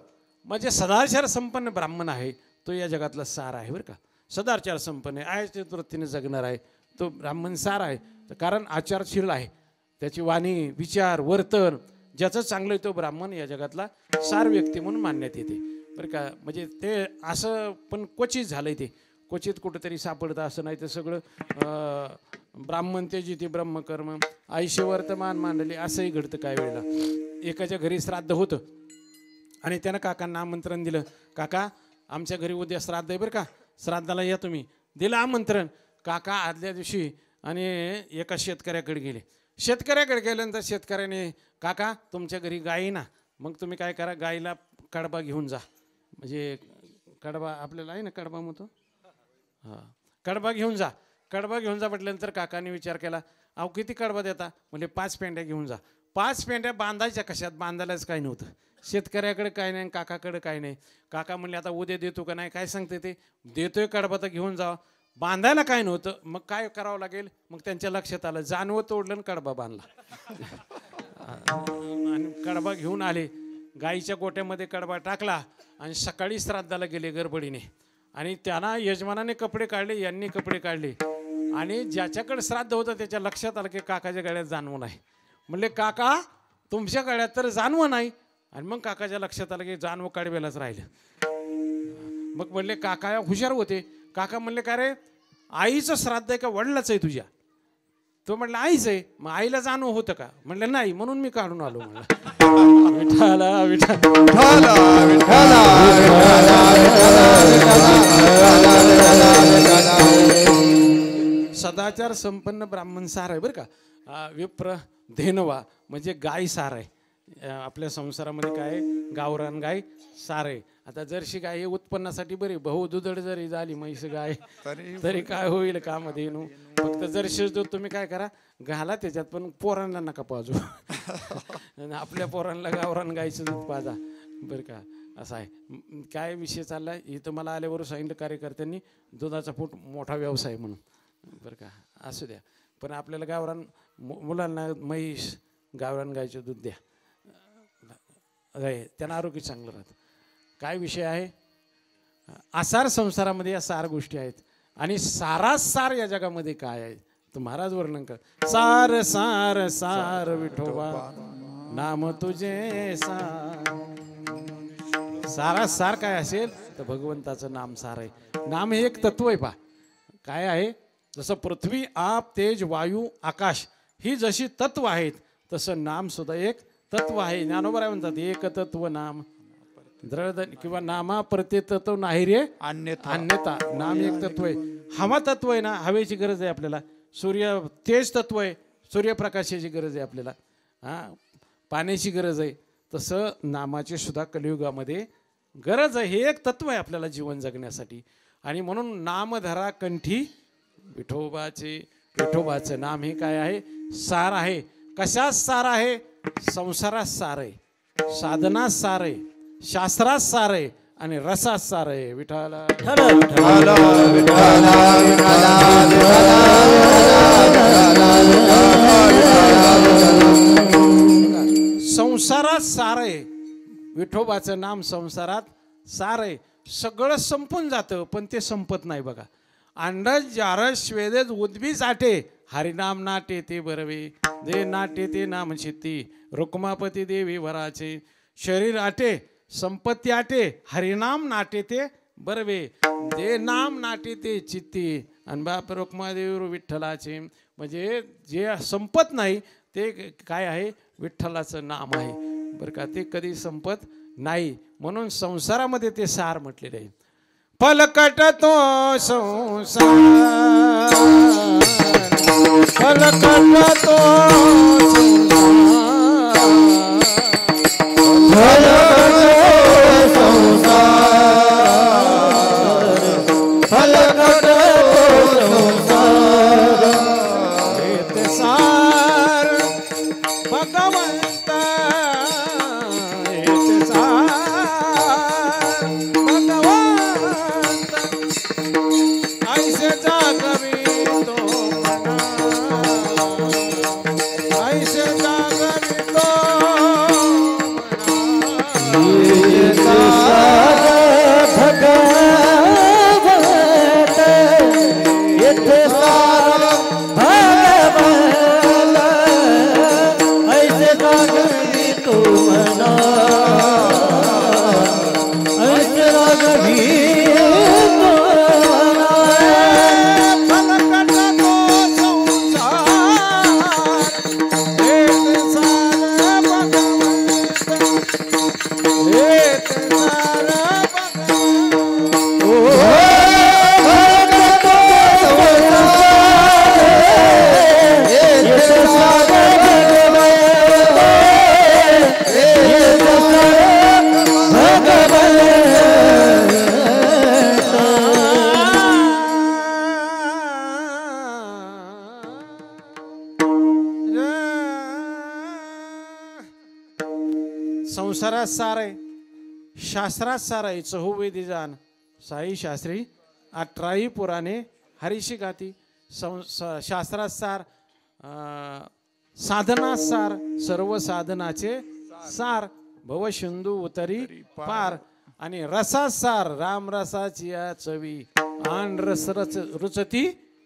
म्हणजे सदाचार संपन्न ब्राह्मण आहे. तो या जगातला सार आहे बरं का. सदाचार संपन्न आहे, आयच्या वृत्तीने जगणार आहे तो ब्राह्मण सार आहे. कारण आचारशील आहे. त्याची वाणी विचार वर्तन ज्याचं चांगलं आहे तो ब्राह्मण या जगातला सार व्यक्ती म्हणून मानण्यात येते बरं का. म्हणजे ते असं पण क्वचित झालंय, ते क्वचित कुठंतरी सापडतं असं नाही. तर सगळं ब्राह्मण ते जिथे ब्रह्मकर्म आयुष्य वर्तमान मांडले असंही घडतं. काय वेळेला एकाच्या घरी श्राद्ध होतं आणि त्यानं काकांना आमंत्रण दिलं, काका आमच्या घरी उद्या श्राद्ध आहे बरं का, श्राद्धाला या तुम्ही. दिलं आमंत्रण. काका आदल्या दिवशी आणि एका शेतकऱ्याकडे गेले. शेतकऱ्याकडे गेल्यानंतर शेतकऱ्याने, काका तुमच्या घरी गाई ना, मग तुम्ही काय करा, गाईला कडबा घेऊन जा. म्हणजे कडबा आपल्याला आहे ना, कडबा म्हणतो हां, कडबा घेऊन जा. कडबा घेऊन जा म्हटल्यानंतर काकाने विचार केला, अहो किती कडबा देता? म्हणजे 5 पेंड्या घेऊन जा. 5 पेंड्या बांधायच्या कशात? बांधायलाच काही नव्हतं. शेतकऱ्याकडे काय नाही, काकाकडे काय नाही. काका म्हणले आता उद्या देतो का नाही, काय सांगते ते, देतोय कडबा तर घेऊन जा. बांधायला काय नव्हतं. मग काय करावं लागेल? मग त्यांच्या लक्षात आलं, जानवं तोडलं आणि कडबा बांधला. आणि कडबा घेऊन आले, गाईच्या गोट्यामध्ये कडबा टाकला आणि सकाळी श्राद्धाला गेले गडबडीने. आणि त्यांना यजमानाने कपडे काढले, यांनी कपडे काढले. आणि ज्याच्याकडे श्राद्ध होतं त्याच्या लक्षात आलं की काकाच्या गळ्यात जानवं नाही. म्हणले, काका तुमच्या गळ्यात तर जानवं नाही. आणि मग काकाच्या लक्षात आलं की जानवं कडब्यालाच राहिलं. मग म्हणले, काका हुशार होते. काका म्हणले, का रे आईचं श्राद्ध आहे का वडिलाचं आहे तुझ्या? तो म्हटलं आईच आहे. मग आईला जाणवं होतं का? म्हणलं नाही, म्हणून मी काढून आलो. म्हणलं विठाला विठाला सदाचार संपन्न ब्राह्मण सार आहे बरं का. विप्र धेनवा म्हणजे गाय सार आहे. आपल्या संसारामध्ये काय, गावरान गाय सार आहे. आता जर्शी गाय हे उत्पन्नासाठी बरी, बहु दुधड जरी झाली म्हैस गाय तरी काय होईल कामध्ये. फक्त जर्शी दूध तुम्ही काय करा, घाला त्याच्यात, पण पोरांना नका पाजू. आपल्या पोरांना गावरान गायचं दूध पाजा बरं का. असं आहे. काय विषय चाललाय हे तुम्हाला आल्यावर सांगितलं कार्यकर्त्यांनी, दुधाचा फूट मोठा व्यवसाय म्हणून बरं का. असू द्या, पण आपल्याला गावरान मुलांना म्हैस गावरान गायचं दूध द्या, त्यांना आरोग्य चांगलं राहतं. काय विषय आहे, आसार संसारामध्ये या 4 गोष्टी आहेत. आणि सारासार या जगामध्ये काय आहे तर महाराज वर्णन कर. सार सार सार विठोबा नाम तुझे सार. सारासार काय असेल तर भगवंताचं नाम सार आहे. नाम हे एक तत्व आहे पा. काय आहे, जसं पृथ्वी, आप, तेज, वायू, आकाश ही जशी तत्व आहेत तसं नाम सुद्धा एक तत्व आहे. ज्ञानोबा म्हणतात एक तत्व नाम द्रढ किंवा नामा प्रति तत्व नाही रे अन्यथा. नाम एक तत्व आहे. हवा तत्व आहे ना, हवेची गरज आहे आपल्याला. सूर्य तेज तत्व आहे, सूर्यप्रकाशाची गरज आहे आपल्याला. पाण्याची गरज आहे. तसं नामाची सुद्धा कलियुगामध्ये गरज आहे. हे एक तत्व आहे आपल्याला जीवन जगण्यासाठी. आणि म्हणून नामधरा कंठी विठोबाचे. विठोबाचं नाम हे काय आहे, सार आहे. कशात सार आहे, संसारात सार आहे, साधनात सार आहे, शास्त्रात सार आहे आणि रसात सार आहे. विठाला संसारात सार आहे. विठोबाचं नाम संसारात सार आहे. सगळं संपून जातं पण ते संपत नाही बघा. अंडज जारस श्वेदेज उद्भीज आटे हरिनाम नाटे ते बरवे दे नाटे ते नाम चित्ती रुक्मापती देवी वराचे. शरीर आटे संपत्ती आटे हरिनाम नाटे ते बरवे दे नाम नाटे ते चित्ती आणि बाप रुक्मादेवी विठ्ठलाचे. म्हणजे जे संपत नाही ते काय आहे, विठ्ठलाचं नाम आहे बरं का. ते कधी संपत नाही. म्हणून संसारामध्ये ते सार म्हटलेले आहे. पलकट तो संसार पलकट तो संसारात सार आहे, शास्त्रात सार आहे. चहुवेदी जाण साई शास्त्री 18 पुराणे हरीशी गाती. शास्त्रात सार, साधनात सार, सर्व साधनाचे सार. भव सिंधू उतरी पार. आणि रसात सार, राम रसाची या चवी आन रस रुचती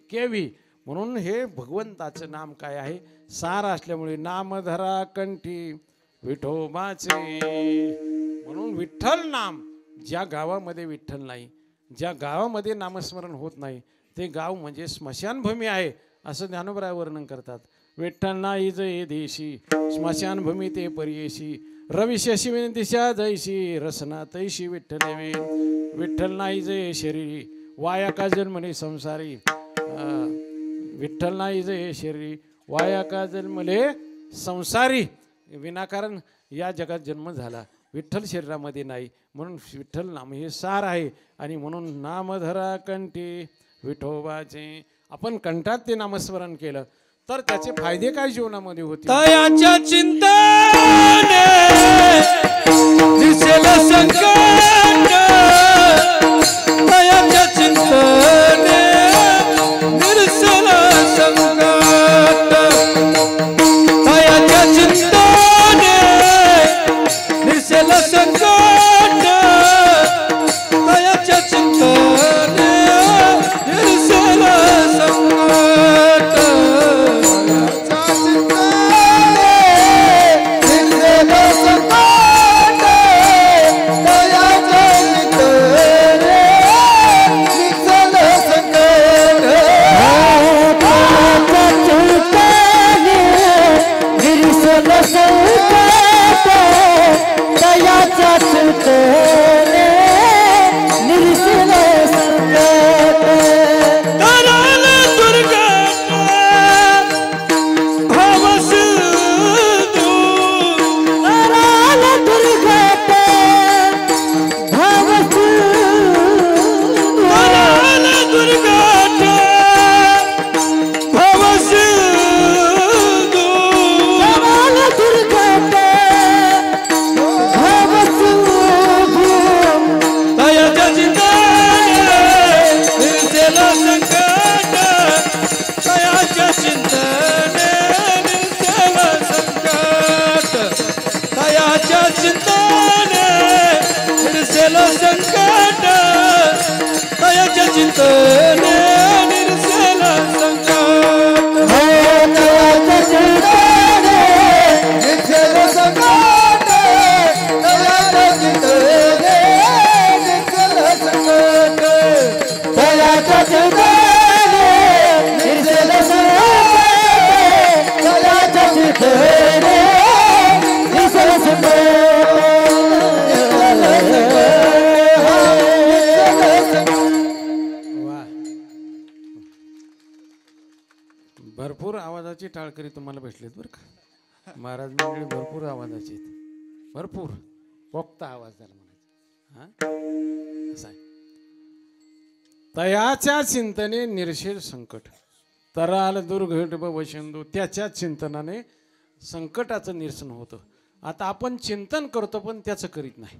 केवी. म्हणून हे भगवंताचं नाम काय आहे, सार असल्यामुळे नामधरा कंठी विठोबाचे. म्हणून विठ्ठल नाम, ज्या गावामध्ये विठ्ठल नाही, ज्या गावामध्ये नामस्मरण होत नाही, ते गाव म्हणजे स्मशानभूमी आहे असं ज्ञानोबा वर्णन करतात. विठ्ठल नाही जय देशी स्मशानभूमी ते परियेशी. रविशशी दिशा जैशी रसना तैशी विठ्ठल वेण. विठ्ठल नाही जय शरीरी वाया का जन्मले संसारी. विठ्ठल नाही जय शरीरी वाया का जन्मले संसारी. विनाकारण या जगात जन्म झाला, विठ्ठल शरीरामध्ये नाही. म्हणून विठ्ठल नाम हे सार आहे. आणि म्हणून नामधरा कंठी विठोबाचे. आपण कंठात ते नामस्मरण केलं तर त्याचे फायदे काय जीवनामध्ये होते. तयाच्या चिंतने दिसेल संकट. तयाच्या चिंतने दिसेल संकट. तयाच्या चिंतने दिसेल संकट. तयाच्या चिंतने दिसेल संकट. तयाच्या चिंतने दिसेल संकट. चिंतने निरसेल संकट तयाच्या चिंतने निरसेल संकट तयाच्या चिंतने निरसेल संकट तयाच्या चिंतने निरसेल संकट तयाच्या चिंतने निरसेल संकट तयाच्या चिंतने निरसेल भरपूर आवाजाची टाळकरी तुम्हाला भेटलीत बरं का. महाराज मंडळी भरपूर आवाजाची आहेत, भरपूर पोक्ता आवाज झाला म्हणायचं. हा असं आहे. तयाच्या चिंतने निरशेल संकट तराल दुर्घट वशंदू. त्याच्या चिंतनाने संकटाचं निरसन होतं. आता आपण चिंतन करतो पण त्याचं करीत नाही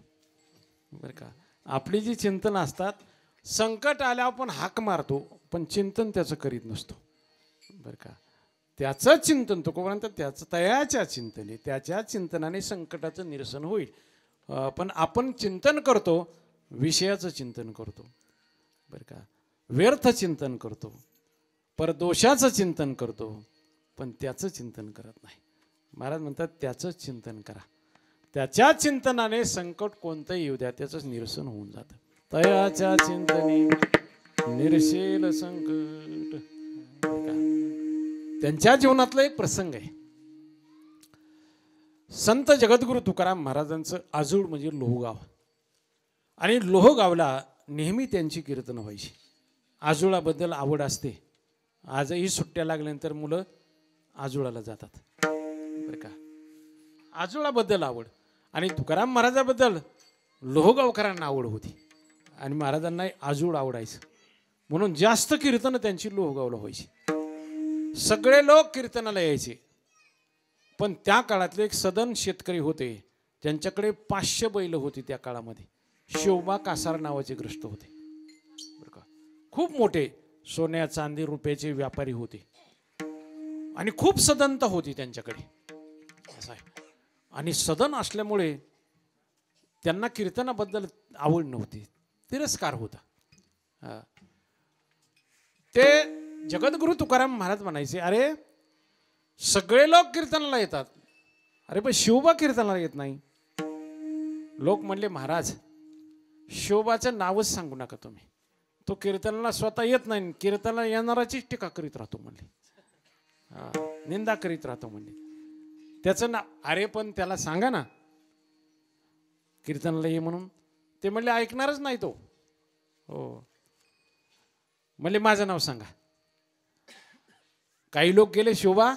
बरं का. आपली जी चिंतन असतात, संकट आल्यावर आपण हाक मारतो पण चिंतन त्याचं करीत नसतो बरं का. त्याचं चिंतन तो कोण त्याचं तयाच्या चिंतने, त्याच्या चिंतनाने संकटाचं निरसन होईल. पण आपण चिंतन करतो, विषयाचं चिंतन करतो बरं का, व्यर्थ चिंतन करतो, परदोषाचं चिंतन करतो पण त्याचं चिंतन करत नाही. महाराज म्हणतात त्याचंच चिंतन करा. त्याच्या चिंतनाने संकट कोणतंही येऊ द्या त्याचंच निरसन होऊन जातं. तयाच्या चिंतने निरसेल संकट. त्यांच्या जीवनातला एक प्रसंग आहे. संत जगद्गुरु तुकाराम महाराजांचं आजूळ म्हणजे लोहगाव, आणि लोहगावला नेहमी त्यांची कीर्तनं व्हायची. आजोळाबद्दल आवड असते. आजही सुट्ट्या लागल्यानंतर मुलं आजोळाला जातात बरं का. आजोळाबद्दल आवड, आणि तुकाराम महाराजाबद्दल लोहगावकरांना आवड होती, आणि महाराजांना आजूळ आवडायचं म्हणून जास्त कीर्तनं त्यांची लोहगावला व्हायची. सगळे लोक कीर्तनाला यायचे. पण त्या काळातले एक सदन शेतकरी होते, ज्यांच्याकडे 500 बैल होती त्या काळामध्ये. शिवबा कासार नावाचे ग्रस्त होते बरं का. खूप मोठे सोन्या चांदी रुपयाचे व्यापारी होते, आणि खूप सदनता होती त्यांच्याकडे असं आहे. आणि सदन असल्यामुळे त्यांना कीर्तनाबद्दल आवड नव्हती, तिरस्कार होता. ते जगद्गुरु तुकाराम महाराज म्हणायचे, अरे सगळे लोक कीर्तनाला येतात, अरे पण शिवबा कीर्तनाला येत नाही. लोक म्हणले, महाराज शिवबाचं नावच सांगू नका तुम्ही, तो कीर्तनाला स्वतः येत नाही, कीर्तनाला येणाराचीच टीका करीत राहतो म्हणले, निंदा करीत राहतो म्हणले. त्याचं नाव, अरे पण त्याला सांगा ना कीर्तनाला ये म्हणून. ते म्हणले ऐकणारच नाही तो. हो म्हणले माझं नाव सांगा. काही लोक गेले, शोभा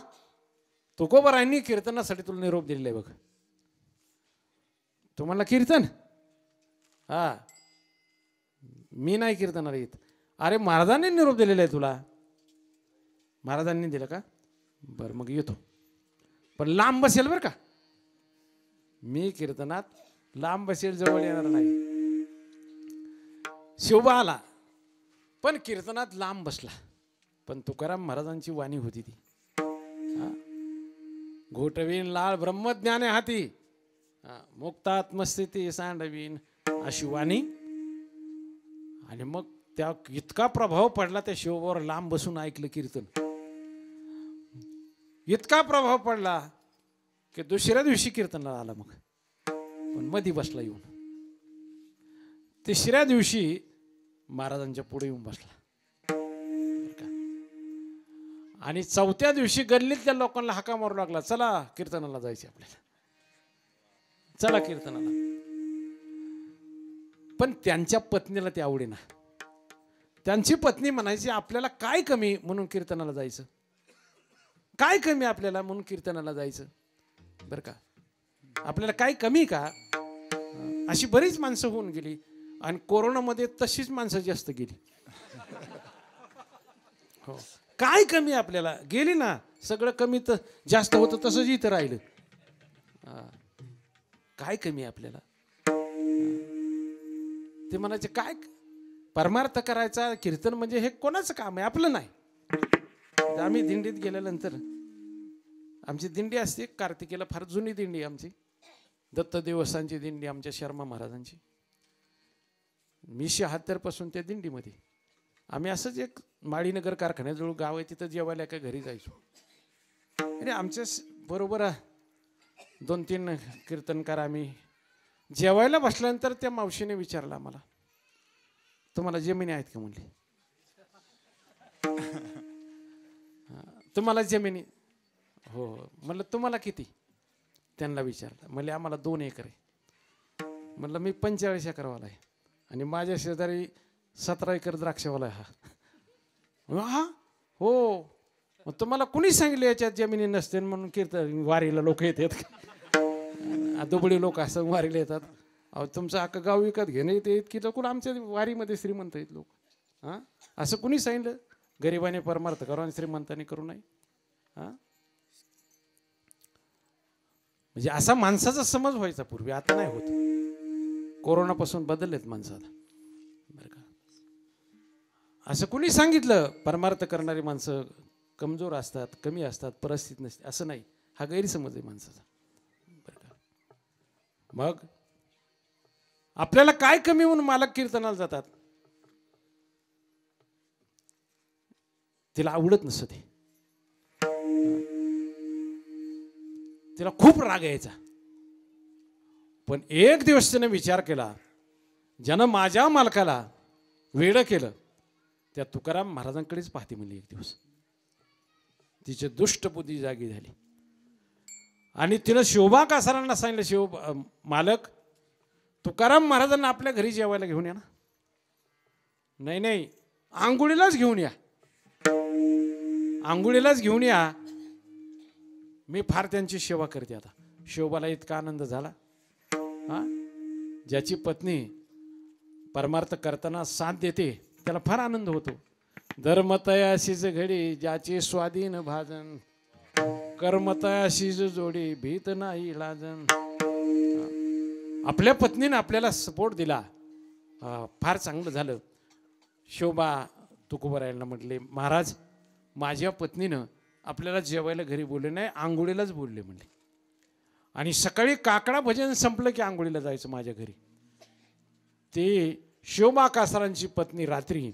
तुकोबारायांनी कीर्तनासाठी तुला निरोप दिलेला आहे बघ. तुम्हाला कीर्तन, हा मी नाही कीर्तनाला येत. अरे महाराजांनी निरोप दिलेला आहे तुला. महाराजांनी दिलं का, बरं मग येतो, पण लांब बसेल बरं का. मी कीर्तनात लांब बसेल, जवळ येणार नाही. शिवबा आला पण कीर्तनात लांब बसला. पण तुकाराम महाराजांची वाणी होती ती, घोटवीन लाळ ब्रह्मज्ञाने हाती, मुक्तात्मस्थिती सांडवीन, अशी वाणी. आणि मग त्या इतका प्रभाव पडला त्या शिवबावर, लांब बसून ऐकलं कीर्तन. इतका प्रभाव पडला की दुसऱ्या दिवशी कीर्तनाला आला. मग पण मधी बसला येऊन. तिसऱ्या दिवशी महाराजांच्या पुढे येऊन बसला. आणि चौथ्या दिवशी गल्लीतल्या लोकांना हाका मारू लागला, चला कीर्तनाला जायचे आपल्याला, चला कीर्तनाला. पण त्यांच्या पत्नीला ते आवडेना. त्यांची पत्नी म्हणायची, आपल्याला काय कमी म्हणून कीर्तनाला जायचं, काय कमी आपल्याला म्हणून कीर्तनाला जायचं बरं का. आपल्याला काय कमी का. अशी बरीच माणसं होऊन गेली, आणि कोरोनामध्ये तशीच माणसं जास्त गेली. हो, काय कमी आपल्याला, गेली ना, सगळं कमी तर जास्त होतं तसंच इथं राहिलं. काय कमी आपल्याला. ते म्हणायचे काय परमार्थ करायचा, कीर्तन म्हणजे हे कोणाचं काम आहे, आपलं नाही. आम्ही दिंडीत गेल्यानंतर, आमची दिंडी असते कार्तिकेला, फार जुनी दिंडी आमची, दत्त देवस्थानची दिंडी आमच्या शर्मा महाराजांची. मी 76 पासून त्या दिंडीमध्ये आम्ही असंच एक माळीनगर कारखान्याजवळ गाव आहे तिथं जेवायला एका घरी जायचो. आणि आमच्या बरोबर 2-3 कीर्तनकार आम्ही जेवायला बसल्यानंतर त्या मावशीने विचारलं आम्हाला, तुम्हाला जमिनी आहेत का म्हणली. तुम्हाला जमिनी हो म्हणलं तुम्हाला किती त्यांना विचारलं. म्हणले आम्हाला 2 एकर आहे. म्हणलं मी 45 एकरवाला आहे आणि माझ्या शेजारी 17 एकर द्राक्षवाला आहे. हा हो मग तुम्हाला कुणी सांगितलं याच्यात जमिनी नसते म्हणून कीर्तन वारीला लोक येतात. दुबळी लोक असं वारीला येतात. अहो तुमचं अख्खं गाव विकत घेणं येते इतकी लोक आमच्या वारीमध्ये श्रीमंत आहेत लोक. हां असं कुणी सांगितलं गरिबाने परमार्थ करू आणि श्रीमंताने करू नये. हां म्हणजे असा माणसाचा समज व्हायचा पूर्वी, आता नाही होत. कोरोनापासून बदललेत माणसाला बरं का. असं कुणी सांगितलं परमार्थ करणारी माणसं कमजोर असतात, कमी असतात, परिस्थिती नसते असं नाही. हा गैरसमज आहे माणसाचा बरं का. मग आपल्याला काय कमी म्हणून मालक कीर्तनाला जातात. तिला आवडत नसतं ते, तिला खूप राग यायचा. पण एक दिवस त्याने विचार केला, ज्यानं माझ्या मालकाला वेडं केलं त्या तुकाराम महाराजांकडेच पाहते म्हणली. एक दिवस तिची दुष्ट बुद्धी जागी झाली आणि तिनं शोभा कासारांना सांगितलं, मालक तुकाराम महाराजांना आपल्या घरी जेवायला घेऊन या ना. नाही नाही आंघोळीलाच घेऊन या, आंघोळीलाच घेऊन या, मी फार त्यांची सेवा करते. आता शोभाला इतका आनंद झाला. हा ज्याची पत्नी परमार्थ करताना साथ देते त्याला फार आनंद होतो. धर्मतयाशीच घडी ज्याचे स्वाधीन भाजन, कर्मतयाशीच जोडी भीत नाही लाजन. आपल्या पत्नीने आपल्याला सपोर्ट दिला, फार चांगलं झालं. शोभा तुकोबारायांना म्हटले, महाराज माझ्या पत्नीनं आपल्याला जेवायला घरी बोलले नाही, आंघोळीलाच बोलले म्हणले. आणि सकाळी काकडा भजन संपलं की आंघोळीला जायचं माझ्या घरी. ते शोभा कासारांची पत्नी रात्री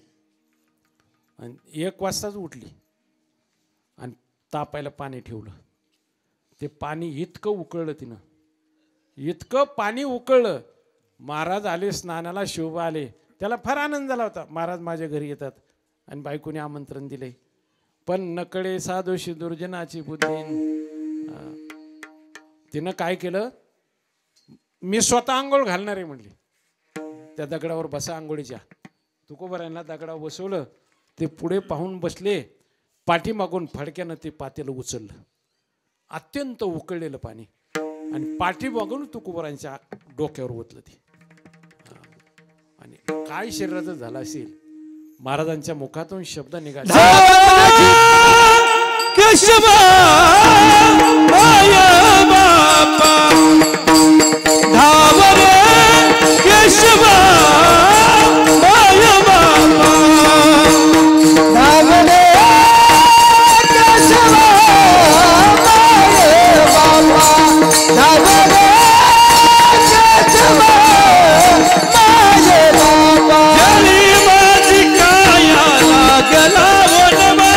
1 वाजताच उठली आणि तापायला पाणी ठेवलं. ते पाणी इतकं उकळलं तिनं, इतकं पाणी उकळलं. महाराज आले स्नानाला, शोभा आले, त्याला फार आनंद झाला होता. महाराज माझ्या घरी येतात आणि बायकोने आमंत्रण दिले. पण नकडे साधोशी दुर्जनाची बुद्धी. तिनं काय केलं, मी स्वतः आंघोळ घालणार आहे म्हणली. त्या दगडावर बसा आंघोळीच्या. तुकोबारायांना दगडावर बसवलं. ते पुढे पाहून बसले. पाठीमागून फडक्यानं ते पातेलं उचललं, अत्यंत उकळलेलं पाणी, आणि पाठीमागून तुकोबारायांच्या डोक्यावर ओतलं ते. आणि काय शरीराचं झालं असेल. महाराजांच्या मुखातून शब्द निघाले, केशवा माया बापा धावरे, केशवा माया बापा धावरे, केशवा माया बापा धावरे, केशवा माया बापा. जली माझी काया लागला वनवा,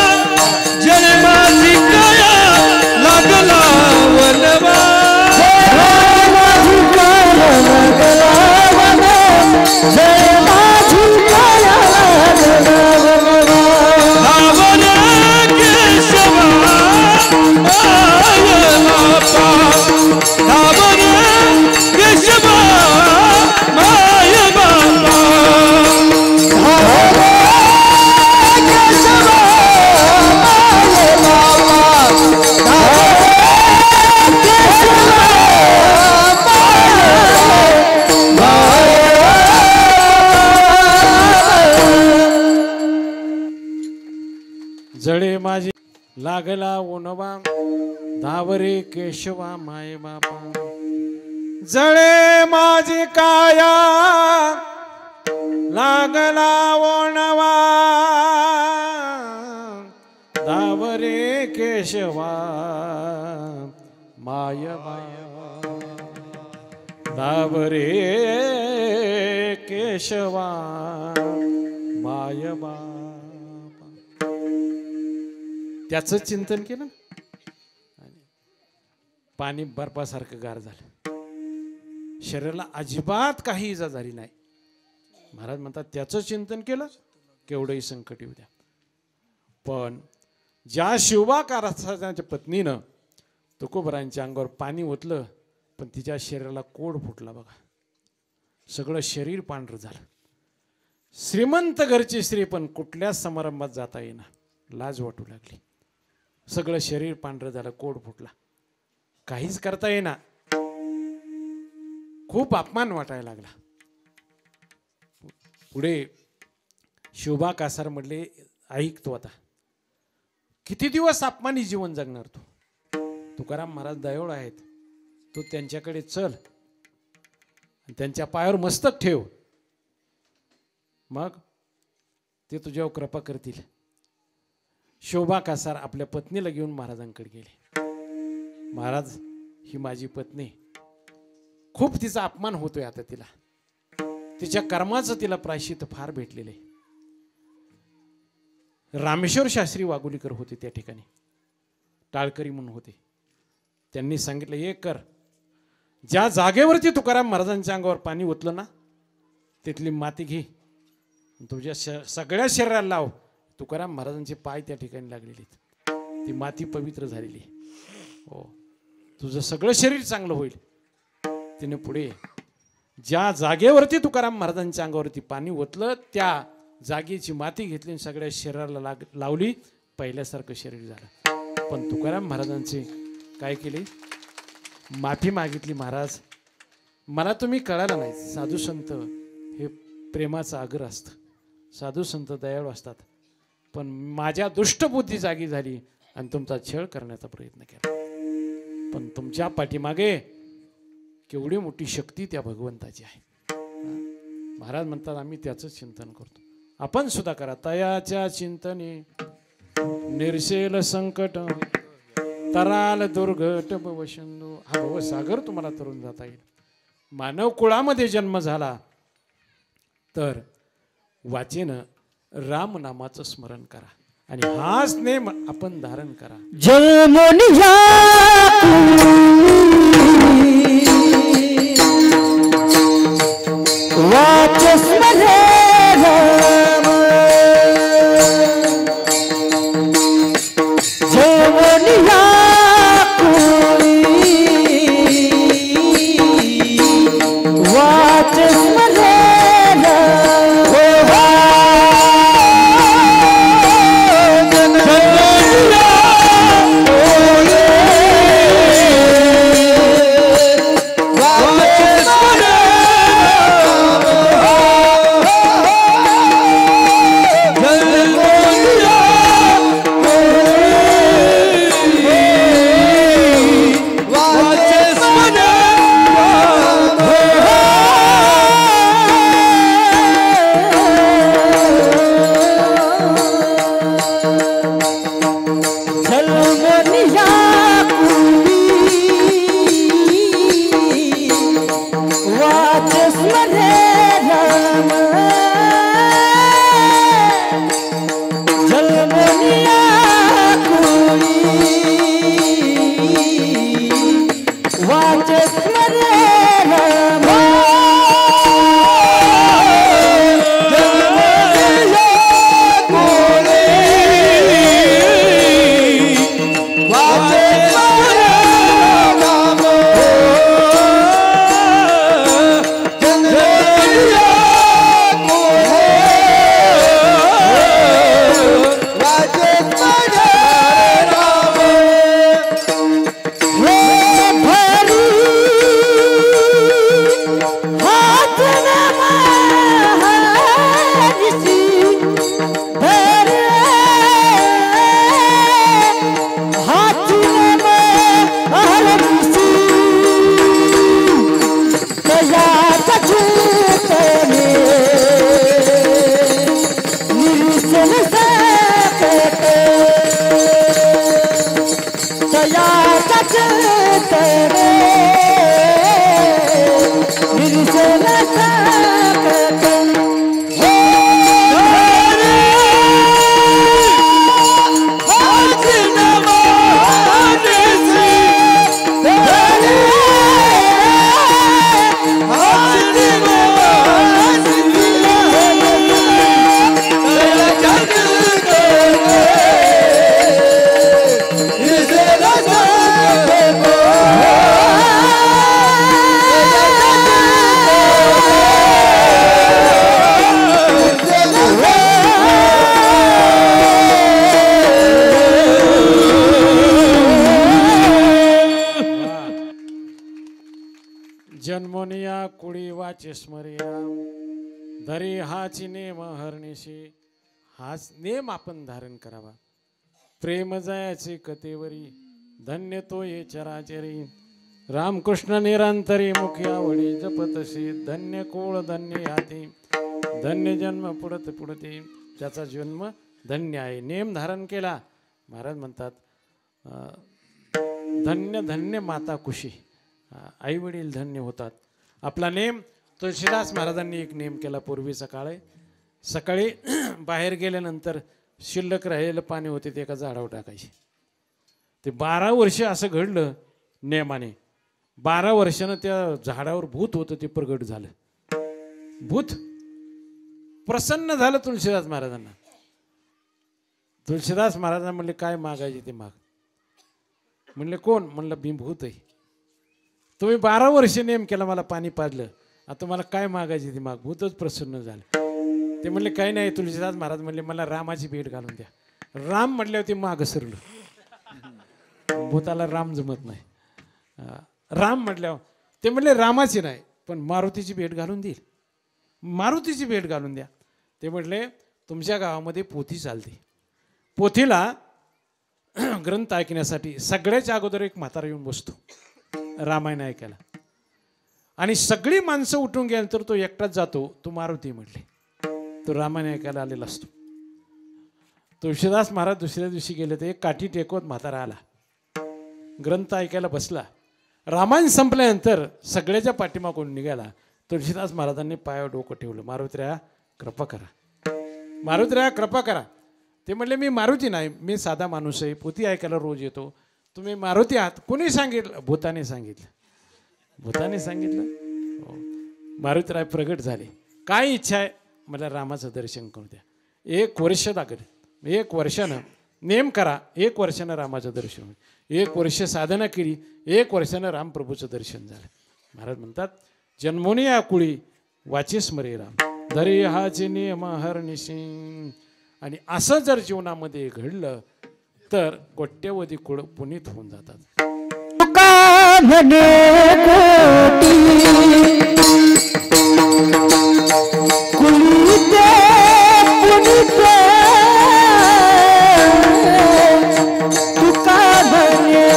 जली माझी काया लागला वनवा, धावरे केशवा माया बापा धावरे, केशवा माया बापा. जळे माझी लागला ओनवा, धावरे केशवा माय बापा. जळे माझी काया लागला ओनवा, धावरे केशवा माय बापा. धाव रे केशवा माय बाबा. त्याचं चिंतन केलं पाणी बर्फासारखं गार झालं. शरीराला अजिबात काही इजा झाली नाही. महाराज म्हणतात त्याचं चिंतन केलं केवढंही संकट येऊ द्या. पण ज्या शिवबाकाराच्या पत्नीनं तुकोबरायांच्या अंगावर पाणी ओतलं पण तिच्या शरीराला कोड फुटला बघा. सगळं शरीर पांढरं झालं. श्रीमंत घरची स्त्री पण कुठल्याच समारंभात जाता येईना. लाज वाटू लागली. सगळं शरीर पांढरं झालं. कोड फुटला. काहीच करता येईना. खूप अपमान वाटायला लागला. पुढे शोभा कासार म्हणले ऐक तू आता किती दिवस अपमानी जीवन जगणार तू. तुकाराम महाराज दयाळू आहेत. तू त्यांच्याकडे चल आणि त्यांच्या पायावर मस्तक ठेव. मग ते तुझ्यावर कृपा करतील. शोभा कासार आपल्या पत्नीला घेऊन महाराजांकडे गेले. महाराज ही माझी पत्नी. खूप तिचा अपमान होतोय आता तिला. तिच्या कर्माचं तिला प्रायश्चित्त फार भेटलेले. रामेश्वर शास्त्री वाघोलीकर होते त्या ठिकाणी. टाळकरी म्हणून होते. त्यांनी सांगितलं एक कर. ज्या जागेवरती तुकाराम महाराजांच्या अंगावर पाणी ओतलं ना तिथली माती घे तुझ्या सगळ्या शरीराला लाव. तुकाराम महाराजांचे पाय त्या ठिकाणी लागलेले. ती माती पवित्र झालेली. हो तुझं सगळं शरीर चांगलं होईल. तिने पुढे ज्या जागेवरती तुकाराम महाराजांच्या अंगावरती पाणी ओतलं त्या जागेची माती घेतली आणि सगळ्या शरीराला लावली. पहिल्यासारखं शरीर झालं. पण तुकाराम महाराजांचे काय केले माफी मागितली. महाराज मला तुम्ही कळालं नाही. साधू संत हे प्रेमाचं आग्रह असतं. साधू संत दयाळू असतात. पण माझ्या दुष्टबुद्धी जागी झाली आणि तुमचा छळ करण्याचा प्रयत्न केला. पण तुमच्या पाठीमागे केवढी मोठी शक्ती त्या भगवंताची आहे. महाराज म्हणतात आम्ही त्याचं चिंतन करतो. आपण सुद्धा करा. तयाच्या चिंतने निर्शेल संकट तराल दुर्घट भवशंदू. हा भवसागर तुम्हाला तरुण जाता येईल. मानव कुळामध्ये जन्म झाला तर वाचेनं राम नामाचं स्मरण करा आणि हाच नेम आपण धारण करा. जन्मोनिया वाच स्मरे राम. जन्मोनिया वाच स्मरे जन्मोनिया कुळी वाचे स्मरे राम धरी हाची नेम हरणीशी हाच नेम आपण धारण करावा. प्रेम जयाचे कथेवरी धन्य तो ये चराचरी रामकृष्ण निरंतरी मुखी आवडी जपतशी धन्य कोळ धन्य याती धन्य जन्म पुढत पुढते त्याचा जन्म धन्य आहे. नेम धारण केला महाराज म्हणतात धन्य धन्य माता कुशी आई वडील धन्य होतात. आपला नेम तुळशीदास महाराजांनी एक नेम केला पूर्वीचा काळ आहे. सकाळी बाहेर गेल्यानंतर शिल्लक राहिलेलं पाणी होते ते एका झाडावर टाकायचे. ते 12 वर्ष असं घडलं नेमाने. 12 वर्षानं त्या झाडावर भूत होतं ते प्रगट झालं. भूत प्रसन्न झालं तुळशीदास महाराजांना. तुळशीदास महाराजांना म्हणले काय मागायचे ते माग. म्हणले कोण. म्हणलं मी भूत आहे. तुम्ही 12 वर्ष नेम केला मला पाणी पाजलं आता मला काय मागायचे ते माग. भूतच प्रसन्न झालं. ते म्हणले काही नाही. तुळशीदास महाराज म्हणले मला रामाची भेट घालून द्या. राम म्हटल्यावर ते माग सरलं. भूताला राम जमत नाही. राम म्हटल्यावर ते म्हणले रामाची नाही पण मारुतीची भेट घालून देईल. मारुतीची भेट घालून द्या. ते म्हटले तुमच्या गावामध्ये पोथी चालते. पोथीला ग्रंथ ऐकण्यासाठी सगळ्याच्या अगोदर एक म्हातारा येऊन बसतो रामायण ऐकायला. आणि सगळी माणसं उठून गेल्यानंतर तो एकटाच जातो. तो मारुती म्हटले. तो रामायण ऐकायला आलेला असतो. तुळशीदास महाराज दुसऱ्या दिवशी गेले तर एक काठी टेकवत म्हातारा आला. ग्रंथ ऐकायला बसला. रामायण संपल्यानंतर सगळ्याच्या पाठीमागून निघाला. तुळशीदास महाराजांनी पायावर डोकं ठेवलं. मारुतीराया कृपा करा. मारुतीराया कृपा करा. ते म्हणले मी मारुती नाही मी साधा माणूस आहे. पोथी ऐकायला रोज येतो. तुम्ही मारुती आहात. कोणी सांगितलं. भूताने सांगितलं. भूताने सांगितलं. मारुतीराय प्रगट झाले. काय इच्छा आहे मला रामाचं दर्शन करू द्या. 1 वर्ष लागेल. 1 वर्षानं नेम करा. 1 वर्षानं रामाचं दर्शन होईल. 1 वर्ष साधना केली. 1 वर्षानं रामप्रभूचं दर्शन झालं. महाराज म्हणतात जन्मोनी आकुळी वाचे स्मरे राम धरी हाचे नियम हरणीशी. आणि असं जर जीवनामध्ये घडलं तर कोट्यवधी कुळ पुनीत होऊन जातात. तुका म्हणे कोटी कुलीते पुनीते तुका म्हणे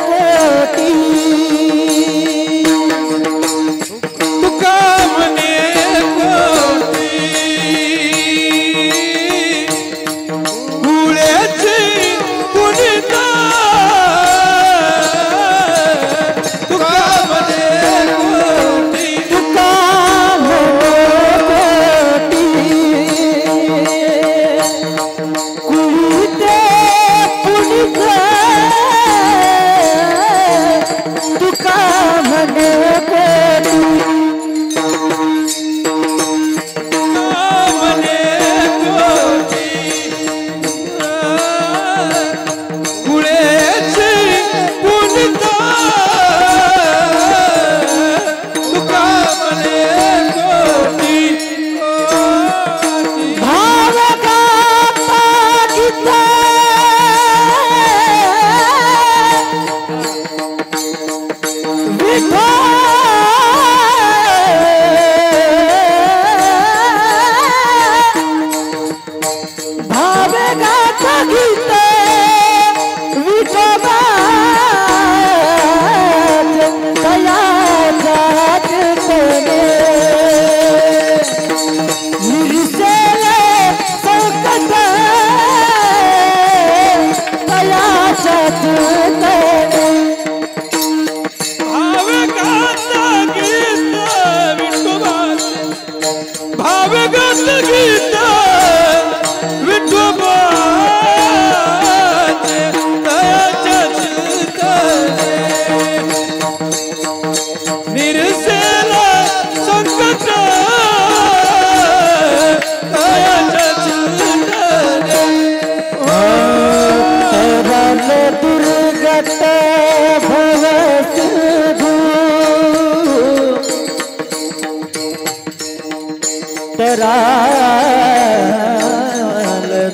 कोटी तुका म्हणे कोटी कुळ्याची पुनिता तुका म्हणे कोटी तुका कुलीते पुनीते तुका म्हणे कोटी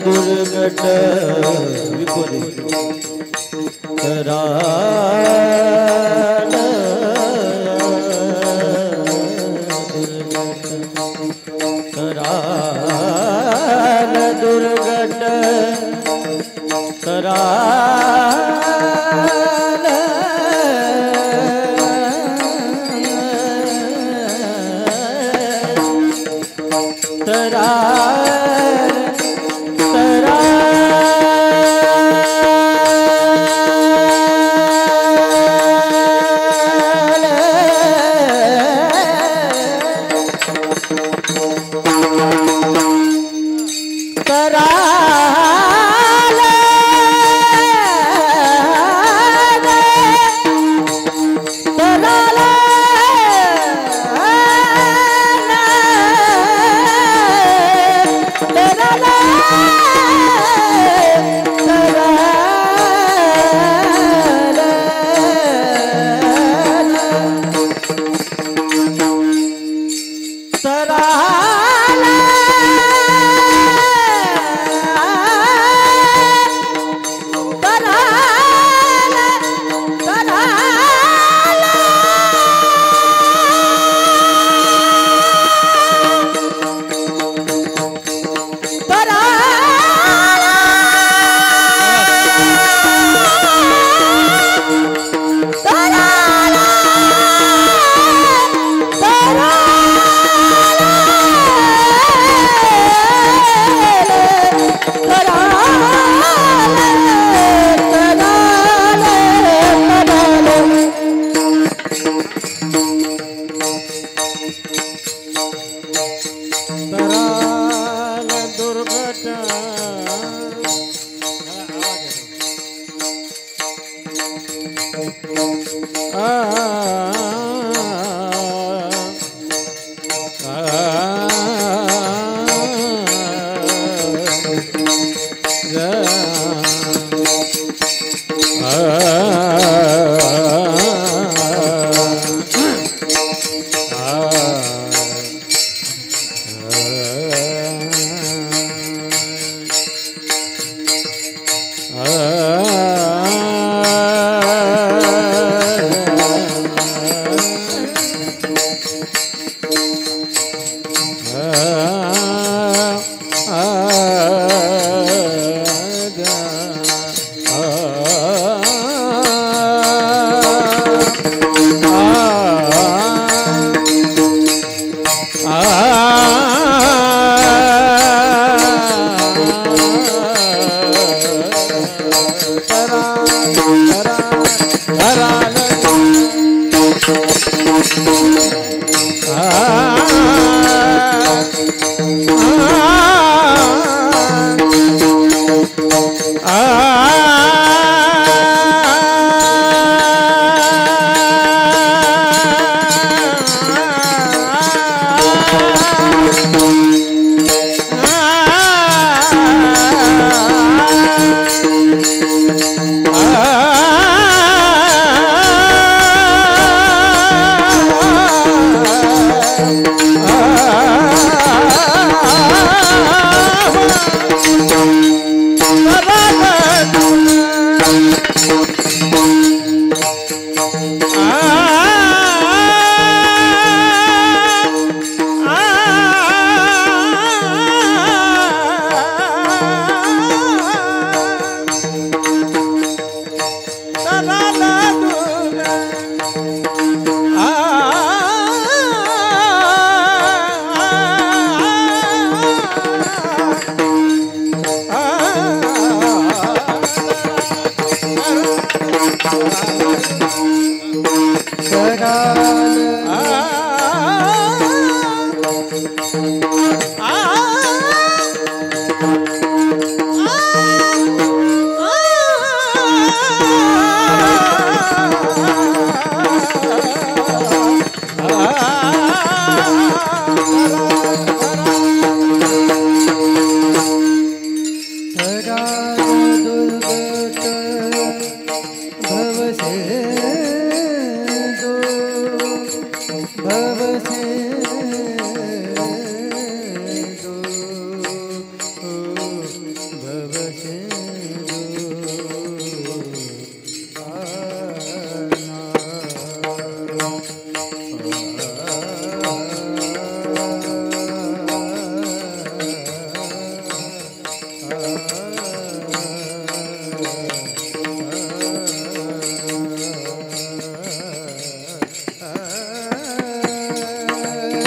दुर्गट कराल भवसे